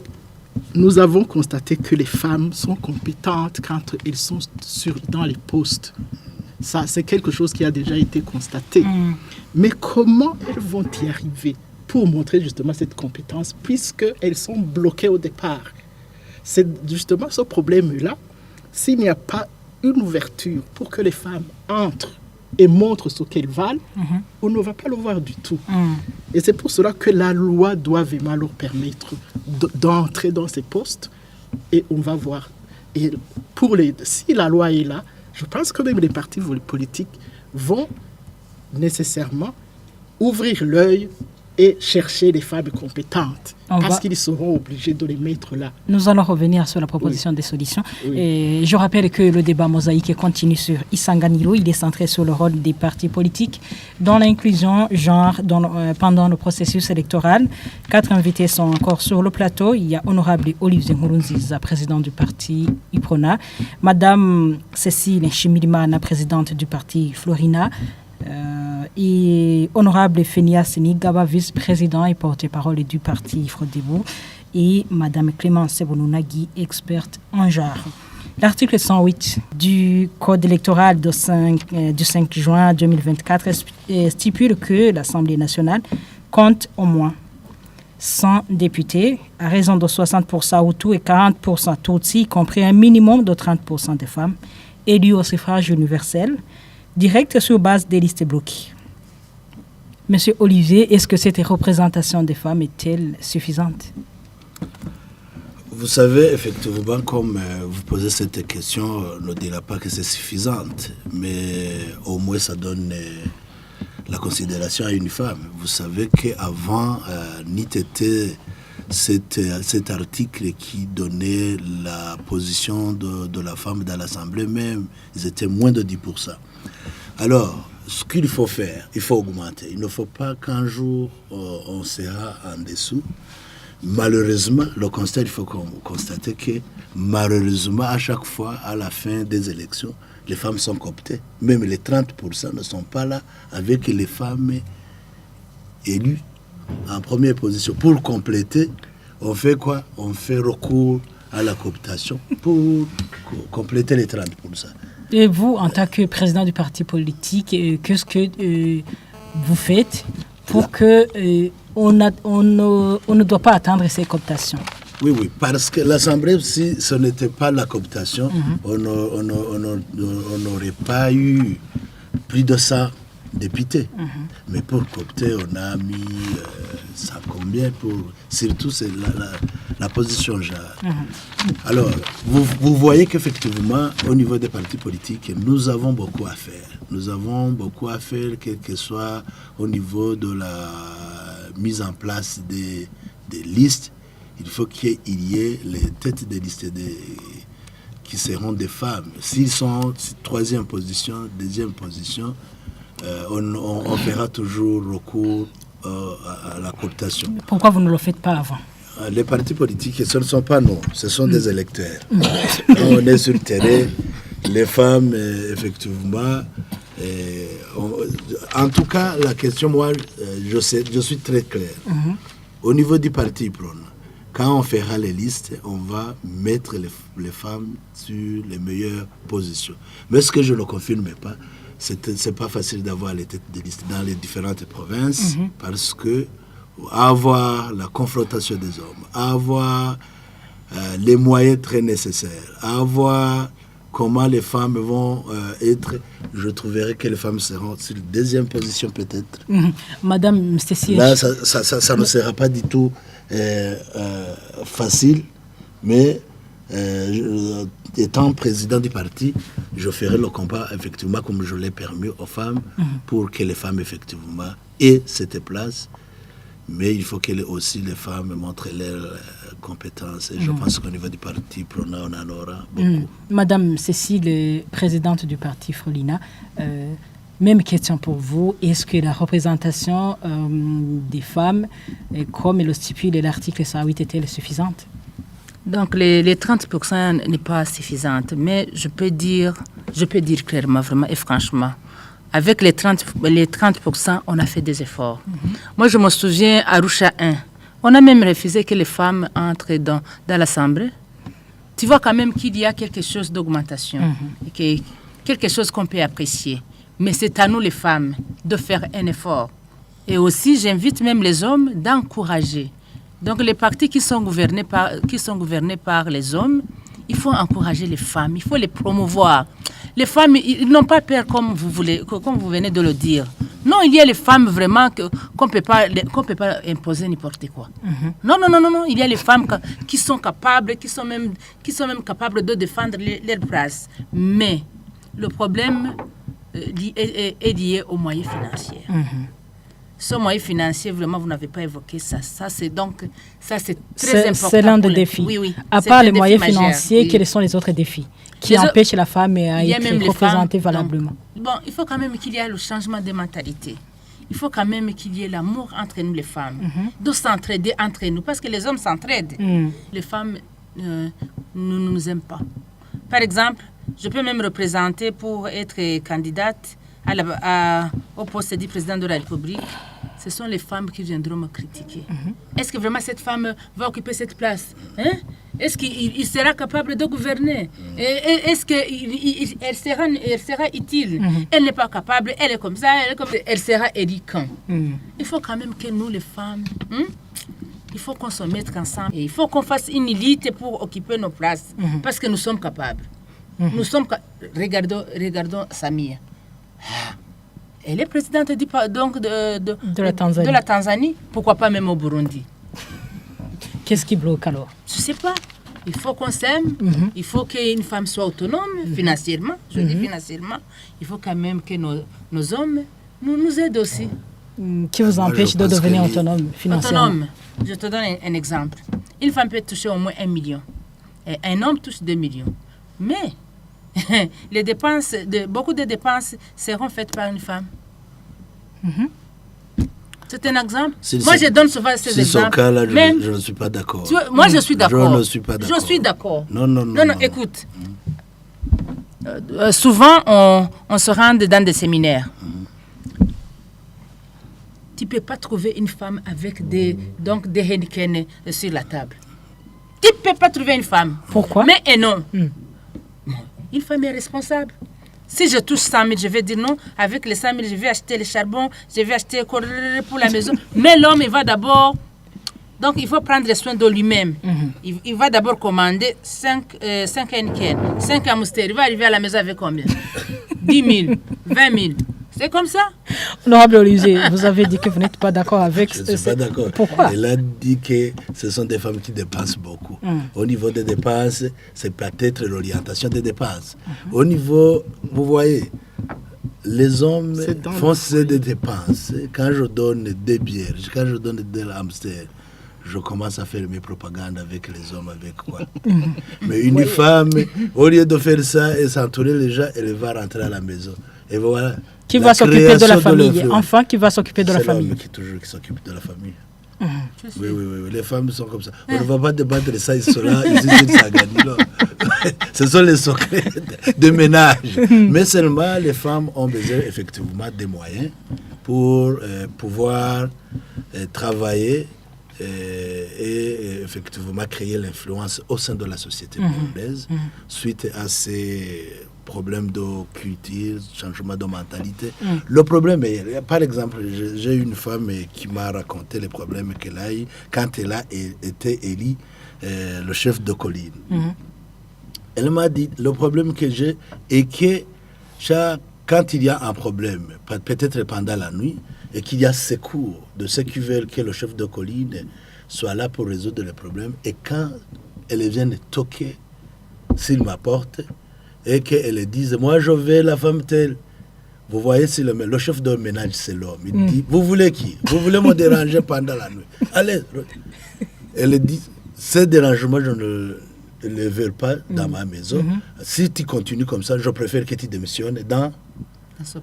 Speaker 6: nous avons constaté que les femmes sont compétentes quand elles sont dans les postes. Ça, c'est quelque chose qui a déjà été constaté. Mais comment elles vont y arriver pour montrer justement cette compétence, puisqu'elles sont bloquées au départ? C'est justement ce problème-là. S'il n'y a pas une ouverture pour que les femmes entrent et montrent ce qu'elles valent, on ne va pas le voir du tout. Et c'est pour cela que la loi doit vraiment leur permettre d'entrer dans ces postes, et on va voir. Et si la loi est là, je pense que même les partis politiques vont nécessairement ouvrir l'œil et chercher des femmes compétentes, parce qu'ils seront obligés de les mettre là.
Speaker 2: Nous allons revenir sur la proposition des solutions. Et je rappelle que le débat mosaïque continue sur Isanganiro. Il est centré sur le rôle des partis politiques dans l'inclusion genre pendant le processus électoral. 4 invités sont encore sur le plateau. Il y a Honorable Olivier Nkurunziza, président du parti UPRONA, Madame Cécile Nshimirimana, présidente du parti Florina, et Honorable Fenia Senigaba, vice-président et porte-parole du parti Frodebo, et Madame Clémence Sebounounagui, experte en genre. L'article 108 du Code électoral du 5 juin 2024 stipule que l'Assemblée nationale compte au moins 100 députés, à raison de 60% Hutus et 40% Tutsis, y compris un minimum de 30% de femmes, élus au suffrage universel, direct sur base des listes bloquées. Monsieur Olivier, est-ce que cette représentation des femmes est-elle suffisante?
Speaker 3: Vous savez, effectivement, comme vous posez cette question, on ne dira pas que c'est suffisante, mais au moins ça donne la considération à une femme. Vous savez qu'avant, n'était cet article qui donnait la position de la femme dans l'Assemblée même, ils étaient moins de 10%. Alors, ce qu'il faut faire, il faut augmenter. Il ne faut pas qu'un jour on sera en dessous. Malheureusement, le constat, il faut constater que malheureusement, à chaque fois, à la fin des élections, les femmes sont cooptées. Même les 30% ne sont pas là avec les femmes élues en première position. Pour compléter, on fait quoi? On fait recours à la cooptation pour compléter les 30%.
Speaker 2: Et vous, en tant que président du parti politique, qu'est-ce que vous faites pour que on ne doit pas attendre ces cooptations?
Speaker 3: Oui, parce que l'Assemblée, si ce n'était pas la cooptation, on n'aurait pas eu plus de 100 députés. Mais pour coopter, on a mis ça combien pour... Surtout, c'est la position genre. Alors, vous voyez qu'effectivement, au niveau des partis politiques, nous avons beaucoup à faire. Nous avons beaucoup à faire, quel que soit au niveau de la mise en place des listes. Il faut qu'il y ait les têtes des listes qui seront des femmes. S'ils sont troisième position, deuxième position, on fera toujours recours à la cooptation.
Speaker 2: Pourquoi vous ne le faites pas avant?
Speaker 3: Les partis politiques, ce ne sont pas nous, ce sont des électeurs. On est sur le terrain, les femmes, effectivement. En tout cas, la question, moi, je suis très clair. Au niveau du parti UPRONA, quand on fera les listes, on va mettre les femmes sur les meilleures positions. Mais ce que je ne confirme pas, c'est pas facile d'avoir les têtes de liste dans les différentes provinces, parce que avoir la confrontation des hommes, avoir les moyens très nécessaires, avoir comment les femmes vont être, je trouverai que les femmes seront sur la deuxième position peut-être.
Speaker 2: Madame Cécile.
Speaker 3: Là, ça ne sera pas du tout facile, mais étant président du parti, je ferai le combat effectivement comme je l'ai permis aux femmes pour que les femmes effectivement aient cette place. Mais il faut que aussi les femmes montrent leurs compétences. Et je pense qu'au niveau du parti UPRONA, on en aura beaucoup.
Speaker 2: Madame Cécile, présidente du parti Frolina, même question pour vous. Est-ce que la représentation des femmes, comme le stipule l'article 108, est-elle suffisante?
Speaker 4: Donc les 30% n'est pas suffisante. Mais je peux dire clairement, vraiment et franchement, avec les 30%, on a fait des efforts. Moi, je me souviens, à Arusha 1, On a même refusé que les femmes entrent dans l'Assemblée. Tu vois quand même qu'il y a quelque chose d'augmentation, quelque chose qu'on peut apprécier. Mais c'est à nous les femmes de faire un effort. Et aussi, j'invite même les hommes d'encourager. Donc les partis qui sont gouvernés par les hommes, il faut encourager les femmes, il faut les promouvoir. Les femmes, ils n'ont pas peur comme vous venez de le dire. Non, il y a les femmes vraiment qu'on peut pas imposer n'importe quoi. Non, il y a les femmes qui sont capables, qui sont même capables de défendre leur place. Mais le problème est lié aux moyens financiers. Ce moyen financier, vraiment, vous n'avez pas évoqué ça. Ça, c'est très important.
Speaker 2: C'est l'un des défis.
Speaker 4: Oui.
Speaker 2: À part les moyens financiers, quels sont les autres défis qui empêchent la femme à être représentée valablement?
Speaker 4: Bon, il faut quand même qu'il y ait le changement de mentalité. Il faut quand même qu'il y ait l'amour entre nous, les femmes, de s'entraider entre nous, parce que les hommes s'entraident. Les femmes ne nous aiment pas. Par exemple, je peux même représenter pour être candidate au poste du président de la République. Ce sont les femmes qui viendront me critiquer. Est-ce que vraiment cette femme va occuper cette place? Est-ce qu'il sera capable de gouverner? Est-ce qu'elle sera utile? Elle n'est pas capable, elle est comme ça, elle sera élue quand? Il faut quand même que nous, les femmes, il faut qu'on se mette ensemble. Et il faut qu'on fasse une élite pour occuper nos places, parce que nous sommes capables. Regardons Samia. Elle est présidente de la Tanzanie. Pourquoi pas même au Burundi?
Speaker 2: Qu'est-ce qui bloque alors?
Speaker 4: Je ne sais pas. Il faut qu'on s'aime. Il faut qu'une femme soit autonome financièrement. Je dis financièrement. Il faut quand même que nos hommes nous aident aussi.
Speaker 2: Qui vous empêche de devenir autonome financièrement? Autonome.
Speaker 4: Je te donne un exemple. Une femme peut toucher au moins 1 million. Et un homme touche 2 millions. Mais beaucoup de dépenses seront faites par une femme. C'est un exemple. Moi, je donne souvent ces exemples.
Speaker 3: Son cas, là, je ne suis pas d'accord.
Speaker 4: Moi, je suis d'accord.
Speaker 3: Je ne suis pas d'accord.
Speaker 4: Je suis d'accord.
Speaker 3: Non,
Speaker 4: écoute. Souvent, on se rend dans des séminaires. Tu ne peux pas trouver une femme avec des Heineken sur la table. Tu ne peux pas trouver une femme.
Speaker 2: Pourquoi?
Speaker 4: Mais et non. Une femme est responsable. Si je touche 100 000, je vais dire non. Avec les 100 000, je vais acheter le charbon, je vais acheter pour la maison. Mais l'homme, il va d'abord... Donc, il faut prendre soin de lui-même. Il va d'abord commander 5 Heineken, 5 Amstel. Il va arriver à la maison avec combien? 10 000, 20 000. C'est comme ça.
Speaker 2: Honorable Olivier, vous avez dit que vous n'êtes pas d'accord avec...
Speaker 3: Je ne suis pas d'accord.
Speaker 2: Pourquoi?
Speaker 3: Elle a dit que ce sont des femmes qui dépensent beaucoup. Au niveau des dépenses, c'est peut-être l'orientation des dépenses. Au niveau, vous voyez, les hommes font des dépenses. Quand je donne des bières, quand je donne de l'Amstel, je commence à faire mes propagandes avec les hommes, avec quoi. Mais une femme, au lieu de faire ça et s'entourer les gens, elle va rentrer à la maison. Et voilà.
Speaker 2: Qui va s'occuper de la famille? Enfin, qui va s'occuper de la famille?
Speaker 3: C'est l'homme qui s'occupe de la famille. Oui. Les femmes sont comme ça. On ne va pas débattre ça et cela. Ici, ça gagne. Ce sont les secrets de ménage. Mais seulement, les femmes ont besoin effectivement des moyens pour pouvoir travailler et effectivement créer l'influence au sein de la société burundaise suite à ces problèmes de culture, changement de mentalité. Le problème est, par exemple, j'ai une femme qui m'a raconté les problèmes qu'elle a eu quand elle a été élue le chef de colline. Elle m'a dit, le problème que j'ai est que quand il y a un problème, peut-être pendant la nuit, et qu'il y a secours de ceux qui veulent que le chef de colline soit là pour résoudre les problèmes, et quand elles viennent toquer sur ma porte, et qu'elles disent, moi je veux la femme telle. Vous voyez, c'est le chef de ménage, c'est l'homme. Il dit, vous voulez qui? Vous voulez me déranger pendant la nuit? Allez. Elle dit, ces dérangements, je ne les veux pas dans ma maison. Si tu continues comme ça, je préfère que tu démissionnes dans ce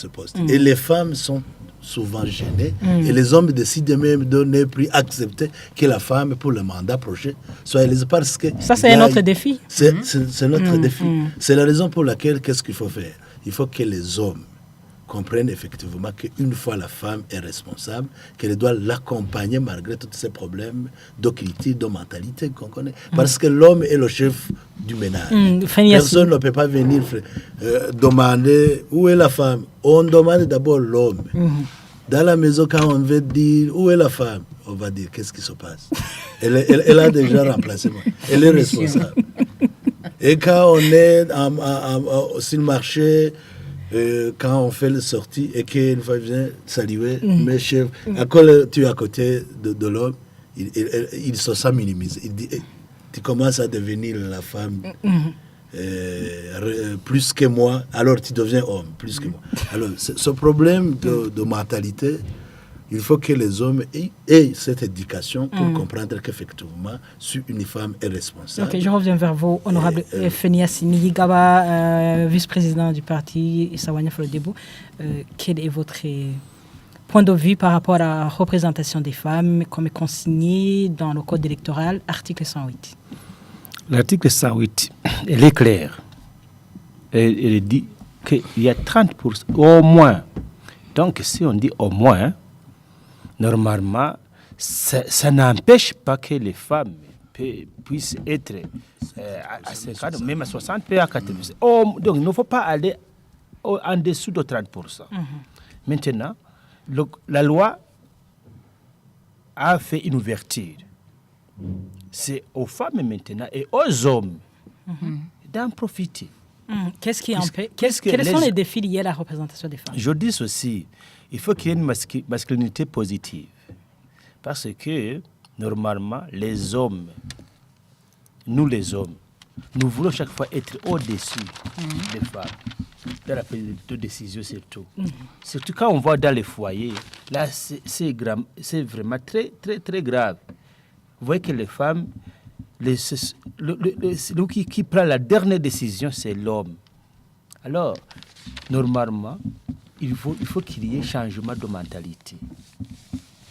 Speaker 3: poste. Et les femmes sont souvent gênées. Et les hommes décident même de ne plus accepter que la femme, pour le mandat prochain, soit élue. Parce que
Speaker 2: ça, c'est un autre défi.
Speaker 3: C'est notre défi. C'est la raison pour laquelle, qu'est-ce qu'il faut faire? Il faut que les hommes comprennent effectivement qu'une fois la femme est responsable, qu'elle doit l'accompagner malgré tous ces problèmes d'occultisme, de mentalité qu'on connaît. Parce que l'homme est le chef du ménage. Personne ne peut pas venir demander où est la femme. On demande d'abord l'homme. Dans la maison, quand on veut dire où est la femme, on va dire qu'est-ce qui se passe. Elle a déjà remplacé moi. Elle est responsable. Et quand on est sur le marché, quand on fait la sortie et qu'une fois vient saluer, mes chefs, à quoi tu es à côté de l'homme, il se sent minimisé. Il dit, tu commences à devenir la femme plus que moi, alors tu deviens homme plus que moi. Alors, ce problème de mentalité, il faut que les hommes aient cette éducation pour comprendre qu'effectivement, si une femme est responsable.
Speaker 2: Ok, je reviens vers vous, honorable Fenias Niyigaba, vice-président du parti Issaouania Frodebo. Quel est votre point de vue par rapport à la représentation des femmes comme consigné dans le code électoral, article 108?
Speaker 5: L'article 108, elle est claire. Elle dit qu'il y a 30% au moins. Donc, si on dit au moins, normalement, ça n'empêche pas que les femmes puissent être à 50, même à 60, à 80%. Donc, il ne faut pas aller en dessous de 30%. Maintenant, la loi a fait une ouverture. C'est aux femmes maintenant et aux hommes d'en profiter.
Speaker 2: Qu'est-ce qui empêche? Quels sont les défis liés à la représentation des femmes?
Speaker 5: Je dis ceci, il faut qu'il y ait une masculinité positive. Parce que, normalement, les hommes, nous les hommes, nous voulons chaque fois être au-dessus des femmes. Dans la prise de décision surtout. Surtout quand on voit dans les foyers, là c'est vraiment très, très, très grave. Vous voyez que les femmes, celui qui prend la dernière décision, c'est l'homme. Alors, normalement, il faut qu'il y ait changement de mentalité.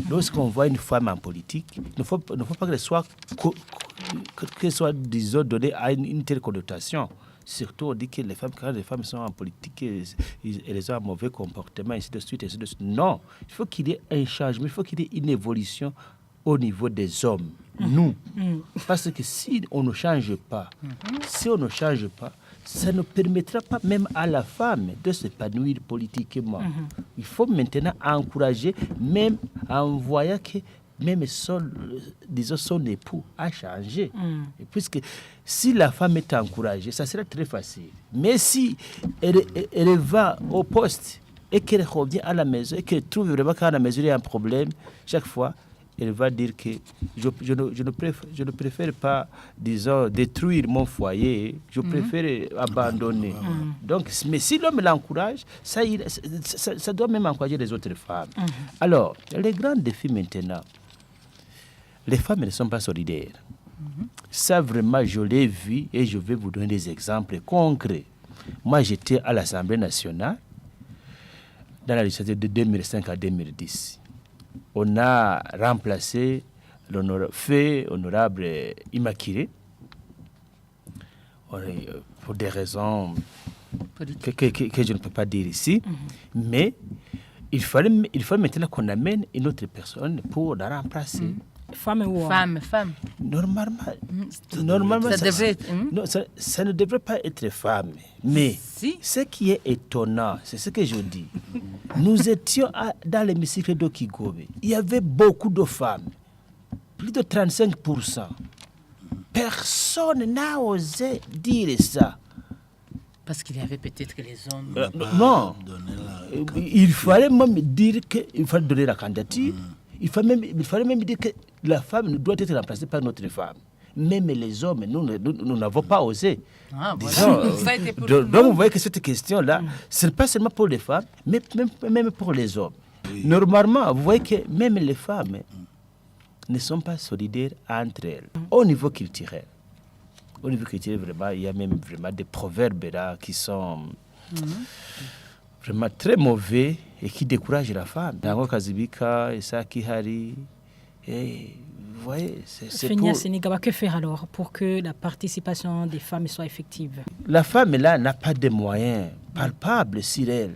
Speaker 5: Lorsqu'on voit une femme en politique, il ne faut pas qu'elle soit, disons, donnée à une telle connotation. Surtout, on dit que quand les femmes sont en politique, elles ont un mauvais comportement, ainsi de suite, ainsi de suite. Non, il faut qu'il y ait un changement, il faut qu'il y ait une évolution au niveau des hommes, nous. Parce que si on ne change pas, ça ne permettra pas même à la femme de s'épanouir politiquement. Il faut maintenant encourager, même en voyant que même son époux a changé. Puisque si la femme est encouragée, ça sera très facile. Mais si elle va au poste et qu'elle revient à la maison et qu'elle trouve vraiment qu'à la maison il y a un problème, chaque fois, elle va dire que je ne préfère pas, disons, détruire mon foyer, je préfère abandonner. Donc, mais si l'homme l'encourage, ça doit même encourager les autres femmes. Alors, les grands défis maintenant, les femmes ne sont pas solidaires. Ça, vraiment, je l'ai vu et je vais vous donner des exemples concrets. Moi, j'étais à l'Assemblée nationale dans la législature de 2005 à 2010. On a remplacé fait honorable Immaculée pour des raisons que je ne peux pas dire ici. Mais il fallait maintenant qu'on amène une autre personne pour la remplacer.
Speaker 2: Femme ou
Speaker 4: Femme.
Speaker 5: Normalement, ça ne devrait pas être femme. Mais ce qui est étonnant, c'est ce que je dis. Nous étions dans l'hémicycle de Kigobe. Il y avait beaucoup de femmes, plus de 35%. Personne n'a osé dire ça.
Speaker 4: Parce qu'il y avait peut-être que les hommes...
Speaker 5: Non, il fallait même dire qu'il fallait donner la candidature. Il fallait même dire que la femme doit être remplacée par notre femme. Même les hommes, nous n'avons pas osé.
Speaker 4: Voilà.
Speaker 5: Donc, vous voyez que cette question-là, ce n'est pas seulement pour les femmes, mais même pour les hommes. Normalement, vous voyez que même les femmes ne sont pas solidaires entre elles. Au niveau culturel, vraiment, il y a même vraiment des proverbes là qui sont vraiment très mauvais et qui découragent la femme. Dango Kazibika, Isaki Hari, vous voyez, c'est pour...
Speaker 2: Sénégaba, que faire alors pour que la participation des femmes soit effective?
Speaker 5: La femme là n'a pas de moyens palpables sur elle.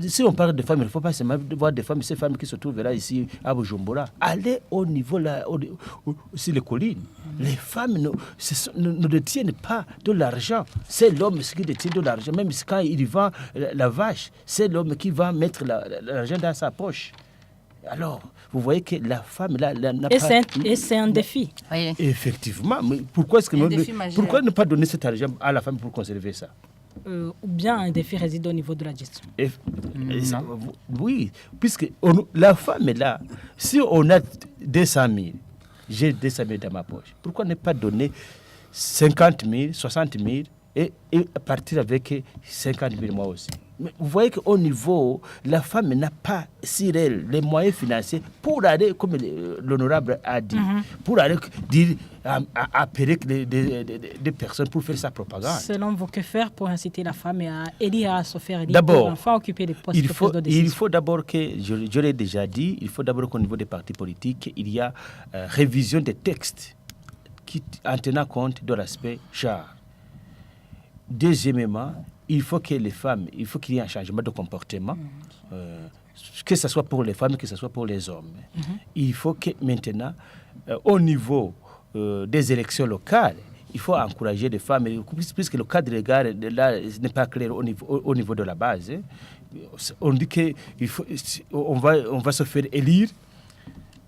Speaker 5: Si on parle de femmes, il ne faut pas seulement voir des femmes, ces femmes qui se trouvent là, ici, à Bujumbura. Allez au niveau, là, sur les collines. Les femmes ne détiennent pas de l'argent. C'est l'homme qui détient de l'argent. Même quand il vend la vache, c'est l'homme qui va mettre l'argent dans sa poche. Alors, vous voyez que la femme, là, n'a pas...
Speaker 2: Et c'est un défi.
Speaker 4: Oui.
Speaker 5: Effectivement. Mais pourquoi ne pas donner cet argent à la femme pour conserver ça?
Speaker 2: Ou bien un défi réside au niveau de la gestion.
Speaker 5: Oui, puisque la femme est là. Si on a 200 000, j'ai 200 000 dans ma poche, pourquoi ne pas donner 50 000, 60 000 et partir avec 50 000 moi aussi? Mais vous voyez qu'au niveau, la femme n'a pas sur elle les moyens financiers pour aller, comme l'honorable a dit, pour aller dire, appeler des personnes pour faire sa propagande.
Speaker 2: Selon vous, que faire pour inciter la femme à élire, à se faire élire, pour enfin occuper des postes de décision?
Speaker 5: Il faut d'abord que, je l'ai déjà dit, il faut d'abord qu'au niveau des partis politiques, il y a révision des textes en tenant compte de l'aspect genre. Deuxièmement, il faut que les femmes, il faut qu'il y ait un changement de comportement, que ce soit pour les femmes, que ce soit pour les hommes. Il faut que maintenant, au niveau des élections locales, il faut encourager les femmes, puisque le cadre légal là n'est pas clair au niveau de la base. On dit qu'on va se faire élire,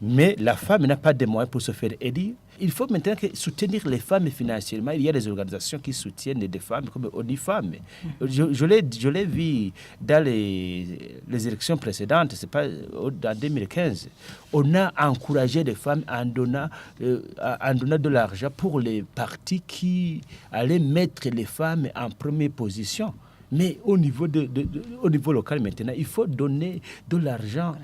Speaker 5: mais la femme n'a pas de moyens pour se faire élire. Il faut maintenant soutenir les femmes financièrement. Il y a des organisations qui soutiennent des femmes comme ONIFEM. Je l'ai vu dans les élections précédentes, c'est pas en 2015. On a encouragé les femmes en donnant de l'argent pour les partis qui allaient mettre les femmes en première position. Mais au niveau local maintenant, il faut donner de l'argent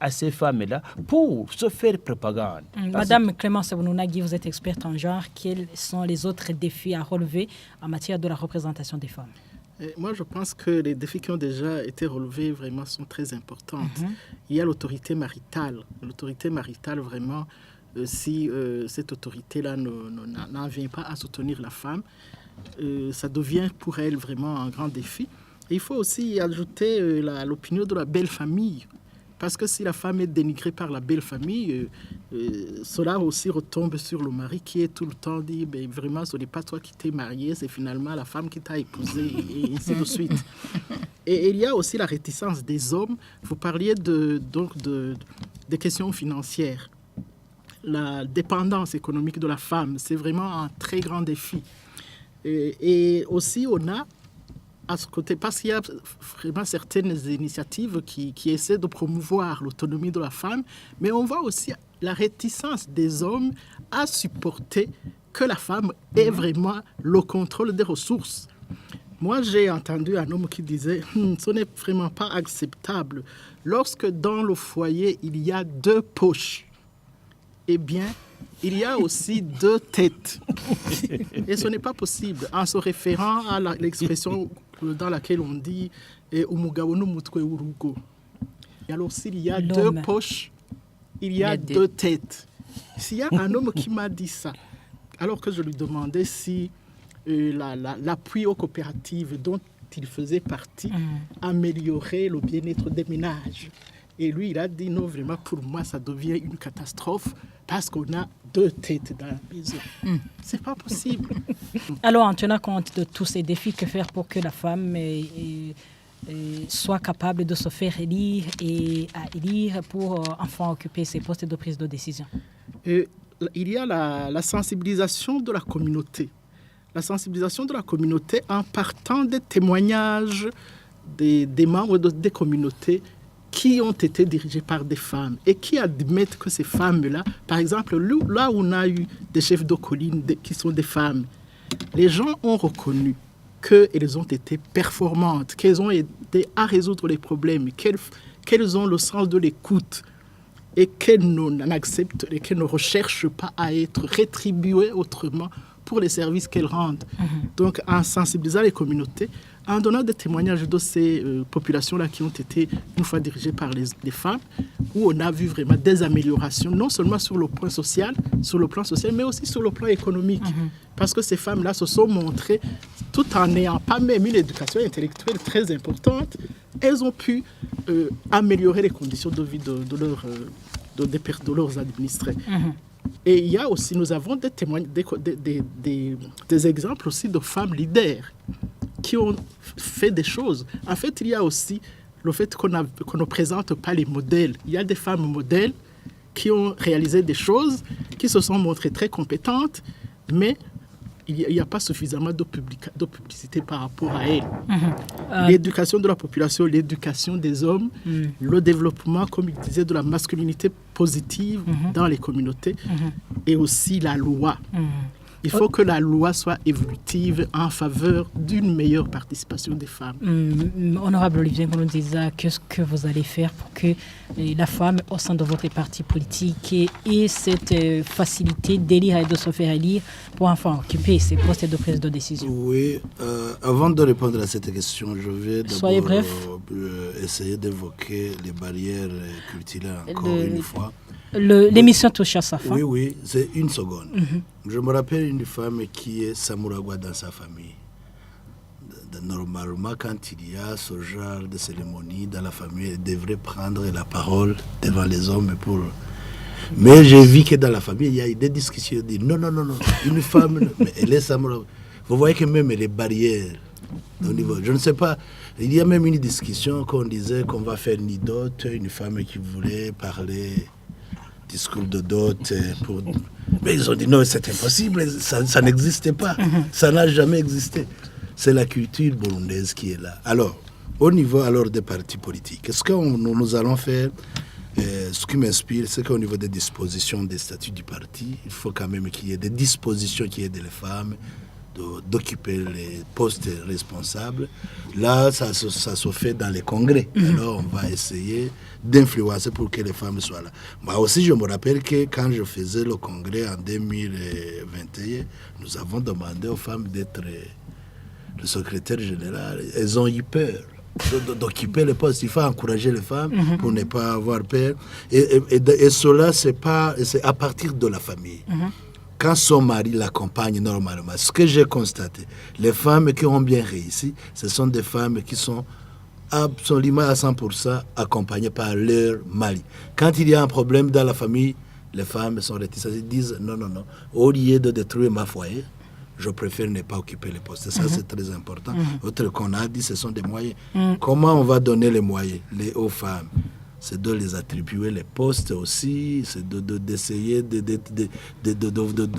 Speaker 5: à ces femmes-là pour se faire propagande.
Speaker 2: Madame Clémence Bounonagui, vous êtes experte en genre. Quels sont les autres défis à relever en matière de la représentation des femmes?
Speaker 6: Moi, je pense que les défis qui ont déjà été relevés vraiment sont très importants. Il y a l'autorité maritale. L'autorité maritale, vraiment, si cette autorité-là n'en vient pas à soutenir la femme, ça devient pour elle vraiment un grand défi. Et il faut aussi ajouter l'opinion de la belle famille. Parce que si la femme est dénigrée par la belle famille, cela aussi retombe sur le mari qui est tout le temps dit vraiment, ce n'est pas toi qui t'es marié, c'est finalement la femme qui t'a épousé, et ainsi de suite. Et il y a aussi la réticence des hommes. Vous parliez des questions financières. La dépendance économique de la femme, c'est vraiment un très grand défi. Et aussi, on a à ce côté, parce qu'il y a vraiment certaines initiatives qui essaient de promouvoir l'autonomie de la femme, mais on voit aussi la réticence des hommes à supporter que la femme ait vraiment le contrôle des ressources. Moi, j'ai entendu un homme qui disait « ce n'est vraiment pas acceptable. Lorsque dans le foyer, il y a 2 poches, eh bien, il y a aussi 2 têtes. » Et ce n'est pas possible. En se référant à l'expression dans laquelle on dit « umugabo n'umutwe w'urugo ». Et alors, s'il y a 2 poches, il y a 2 têtes. S'il y a un homme qui m'a dit ça, alors que je lui demandais si l'appui aux coopératives dont il faisait partie améliorait le bien-être des ménages. Et lui, il a dit non, vraiment, pour moi, ça devient une catastrophe parce qu'on a 2 têtes dans la maison. C'est pas possible.
Speaker 2: Alors, en tenant compte de tous ces défis, que faire pour que la femme soit capable de se faire élire et à élire pour enfin occuper ses postes de prise de décision?
Speaker 6: Il y a la sensibilisation de la communauté. La sensibilisation de la communauté en partant des témoignages des membres des communautés qui ont été dirigés par des femmes et qui admettent que ces femmes-là, par exemple, là où on a eu des chefs de colline qui sont des femmes, les gens ont reconnu qu'elles ont été performantes, qu'elles ont aidé à résoudre les problèmes, qu'elles ont le sens de l'écoute et qu'elles n'acceptent et qu'elles ne recherchent pas à être rétribuées autrement pour les services qu'elles rendent. Donc, en sensibilisant les communautés, en donnant des témoignages de ces populations-là qui ont été une fois dirigées par les femmes, où on a vu vraiment des améliorations, non seulement sur le plan social, mais aussi sur le plan économique. Parce que ces femmes-là se sont montrées tout en n'ayant pas même une éducation intellectuelle très importante, elles ont pu améliorer les conditions de vie de leurs administrés. Et il y a aussi, nous avons des témoignages, des exemples aussi de femmes leaders qui ont fait des choses. En fait, il y a aussi le fait qu'on ne présente pas les modèles. Il y a des femmes modèles qui ont réalisé des choses, qui se sont montrées très compétentes, mais il n'y a pas suffisamment de publicité par rapport à elles. L'éducation de la population, l'éducation des hommes, le développement, comme il disait, de la masculinité positive dans les communautés, et aussi la loi. Il faut que la loi soit évolutive en faveur d'une meilleure participation des femmes.
Speaker 2: Honorable Olivier Nkurunziza, qu'est-ce que vous allez faire pour que la femme au sein de votre parti politique ait cette facilité d'élire et de se faire élire pour enfin occuper ces postes de prise de décision? Oui,
Speaker 3: avant de répondre à cette question, je vais d'abord essayer d'évoquer les barrières culturelles encore une fois.
Speaker 2: L'émission touche à sa fin.
Speaker 3: Oui, c'est une seconde. Je me rappelle une femme qui est Samourawa dans sa famille. Normalement, quand il y a ce genre de cérémonie dans la famille, elle devrait prendre la parole devant les hommes Mais j'ai vu que dans la famille, il y a eu des discussions. Dit non, une femme, mais elle est Samourawa. Vous voyez que même les barrières au niveau, je ne sais pas, il y a même une discussion qu'on disait qu'on va faire une dot, une femme qui voulait parler discours de dot mais ils ont dit non, c'est impossible, ça n'existait pas, ça n'a jamais existé. C'est la culture burundaise qui est là. Alors, au niveau des partis politiques, ce que nous allons faire, ce qui m'inspire, c'est qu'au niveau des dispositions des statuts du parti, il faut quand même qu'il y ait des dispositions qui aident les femmes d'occuper les postes responsables. Là, ça se fait dans les congrès. Alors, on va essayer d'influencer pour que les femmes soient là. Moi aussi, je me rappelle que quand je faisais le congrès en 2021, nous avons demandé aux femmes d'être le secrétaire général. Elles ont eu peur d'occuper les postes. Il faut encourager les femmes pour ne pas avoir peur. Et cela, c'est à partir de la famille. Quand son mari l'accompagne normalement, ce que j'ai constaté, les femmes qui ont bien réussi, ce sont des femmes qui sont absolument à 100% accompagnées par leur mari. Quand il y a un problème dans la famille, les femmes sont réticentes, elles disent non, au lieu de détruire ma foyer, je préfère ne pas occuper les postes. Ça, c'est très important. Autre qu'on a dit, ce sont des moyens. Comment on va donner les moyens aux femmes? C'est de les attribuer les postes aussi, c'est d'essayer de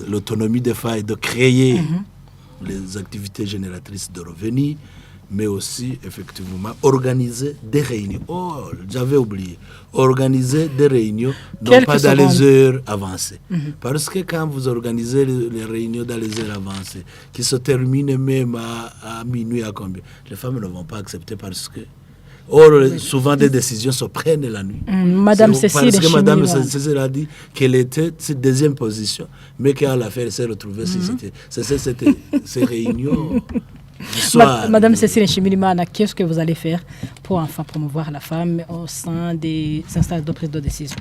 Speaker 3: l'autonomie des femmes et de créer les activités génératrices de revenus, mais aussi, effectivement, organiser des réunions. Oh, j'avais oublié. Organiser des réunions, non pas dans les heures avancées. Parce que quand vous organisez les réunions dans les heures avancées, qui se terminent même à minuit, à combien, les femmes ne vont pas accepter parce que souvent des décisions se prennent la nuit.
Speaker 2: Madame Cécile
Speaker 3: parce que Madame Cécile a dit qu'elle était cette deuxième position, mais qu'à la fin, elle s'est retrouvée c'était ces réunions.
Speaker 2: Madame Cécile Nshimirimana, qu'est-ce que vous allez faire pour enfin promouvoir la femme au sein des instances de prise de décision?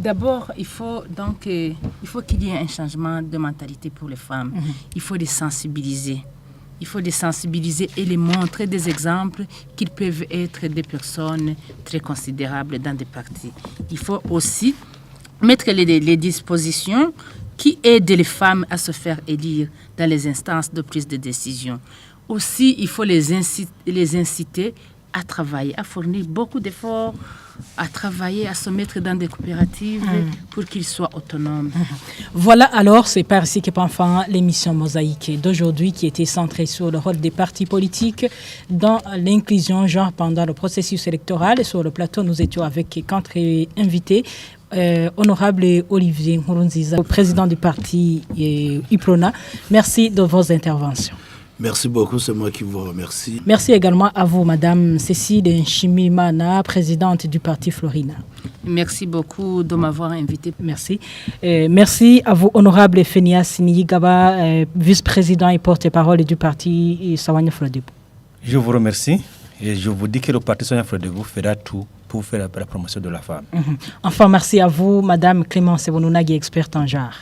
Speaker 4: D'abord, il faut qu'il y ait un changement de mentalité pour les femmes. Il faut les sensibiliser. Il faut les sensibiliser et les montrer des exemples qu'ils peuvent être des personnes très considérables dans des partis. Il faut aussi mettre les dispositions qui aident les femmes à se faire élire dans les instances de prise de décision. Aussi, il faut les inciter à travailler, à fournir beaucoup d'efforts, à travailler, à se mettre dans des coopératives pour qu'ils soient autonomes.
Speaker 2: Voilà, alors c'est par ici que prend fin l'émission Mosaïque d'aujourd'hui qui était centrée sur le rôle des partis politiques dans l'inclusion genre pendant le processus électoral. Et sur le plateau, nous étions avec 4 invités. Honorable Olivier Nkurunziza, président du parti UPRONA, merci de vos interventions.
Speaker 3: Merci beaucoup, c'est moi qui vous remercie.
Speaker 2: Merci également à vous, Madame Cécile Nshimirimana, présidente du parti Florina.
Speaker 4: Merci beaucoup de m'avoir invité.
Speaker 2: Merci. Merci à vous, Honorable Phineas Niyigaba, vice-président et porte-parole du parti Sawanya Frodebu.
Speaker 1: Je vous remercie et je vous dis que le parti Sawanya Frodebu fera tout pour faire la promotion de la femme.
Speaker 2: Enfin, merci à vous, Madame Clémence Ebonunagi, experte en genre.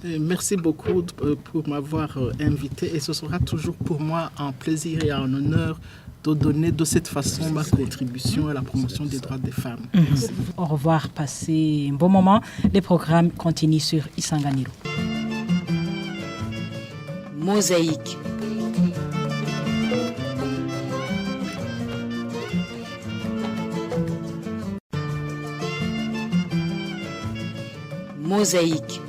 Speaker 6: Merci beaucoup pour m'avoir invité et ce sera toujours pour moi un plaisir et un honneur de donner de cette façon ma contribution à la promotion des droits des femmes. Merci.
Speaker 2: Au revoir, passez un bon moment. Les programmes continuent sur Isanganiro.
Speaker 7: Mosaïque. Mosaïque.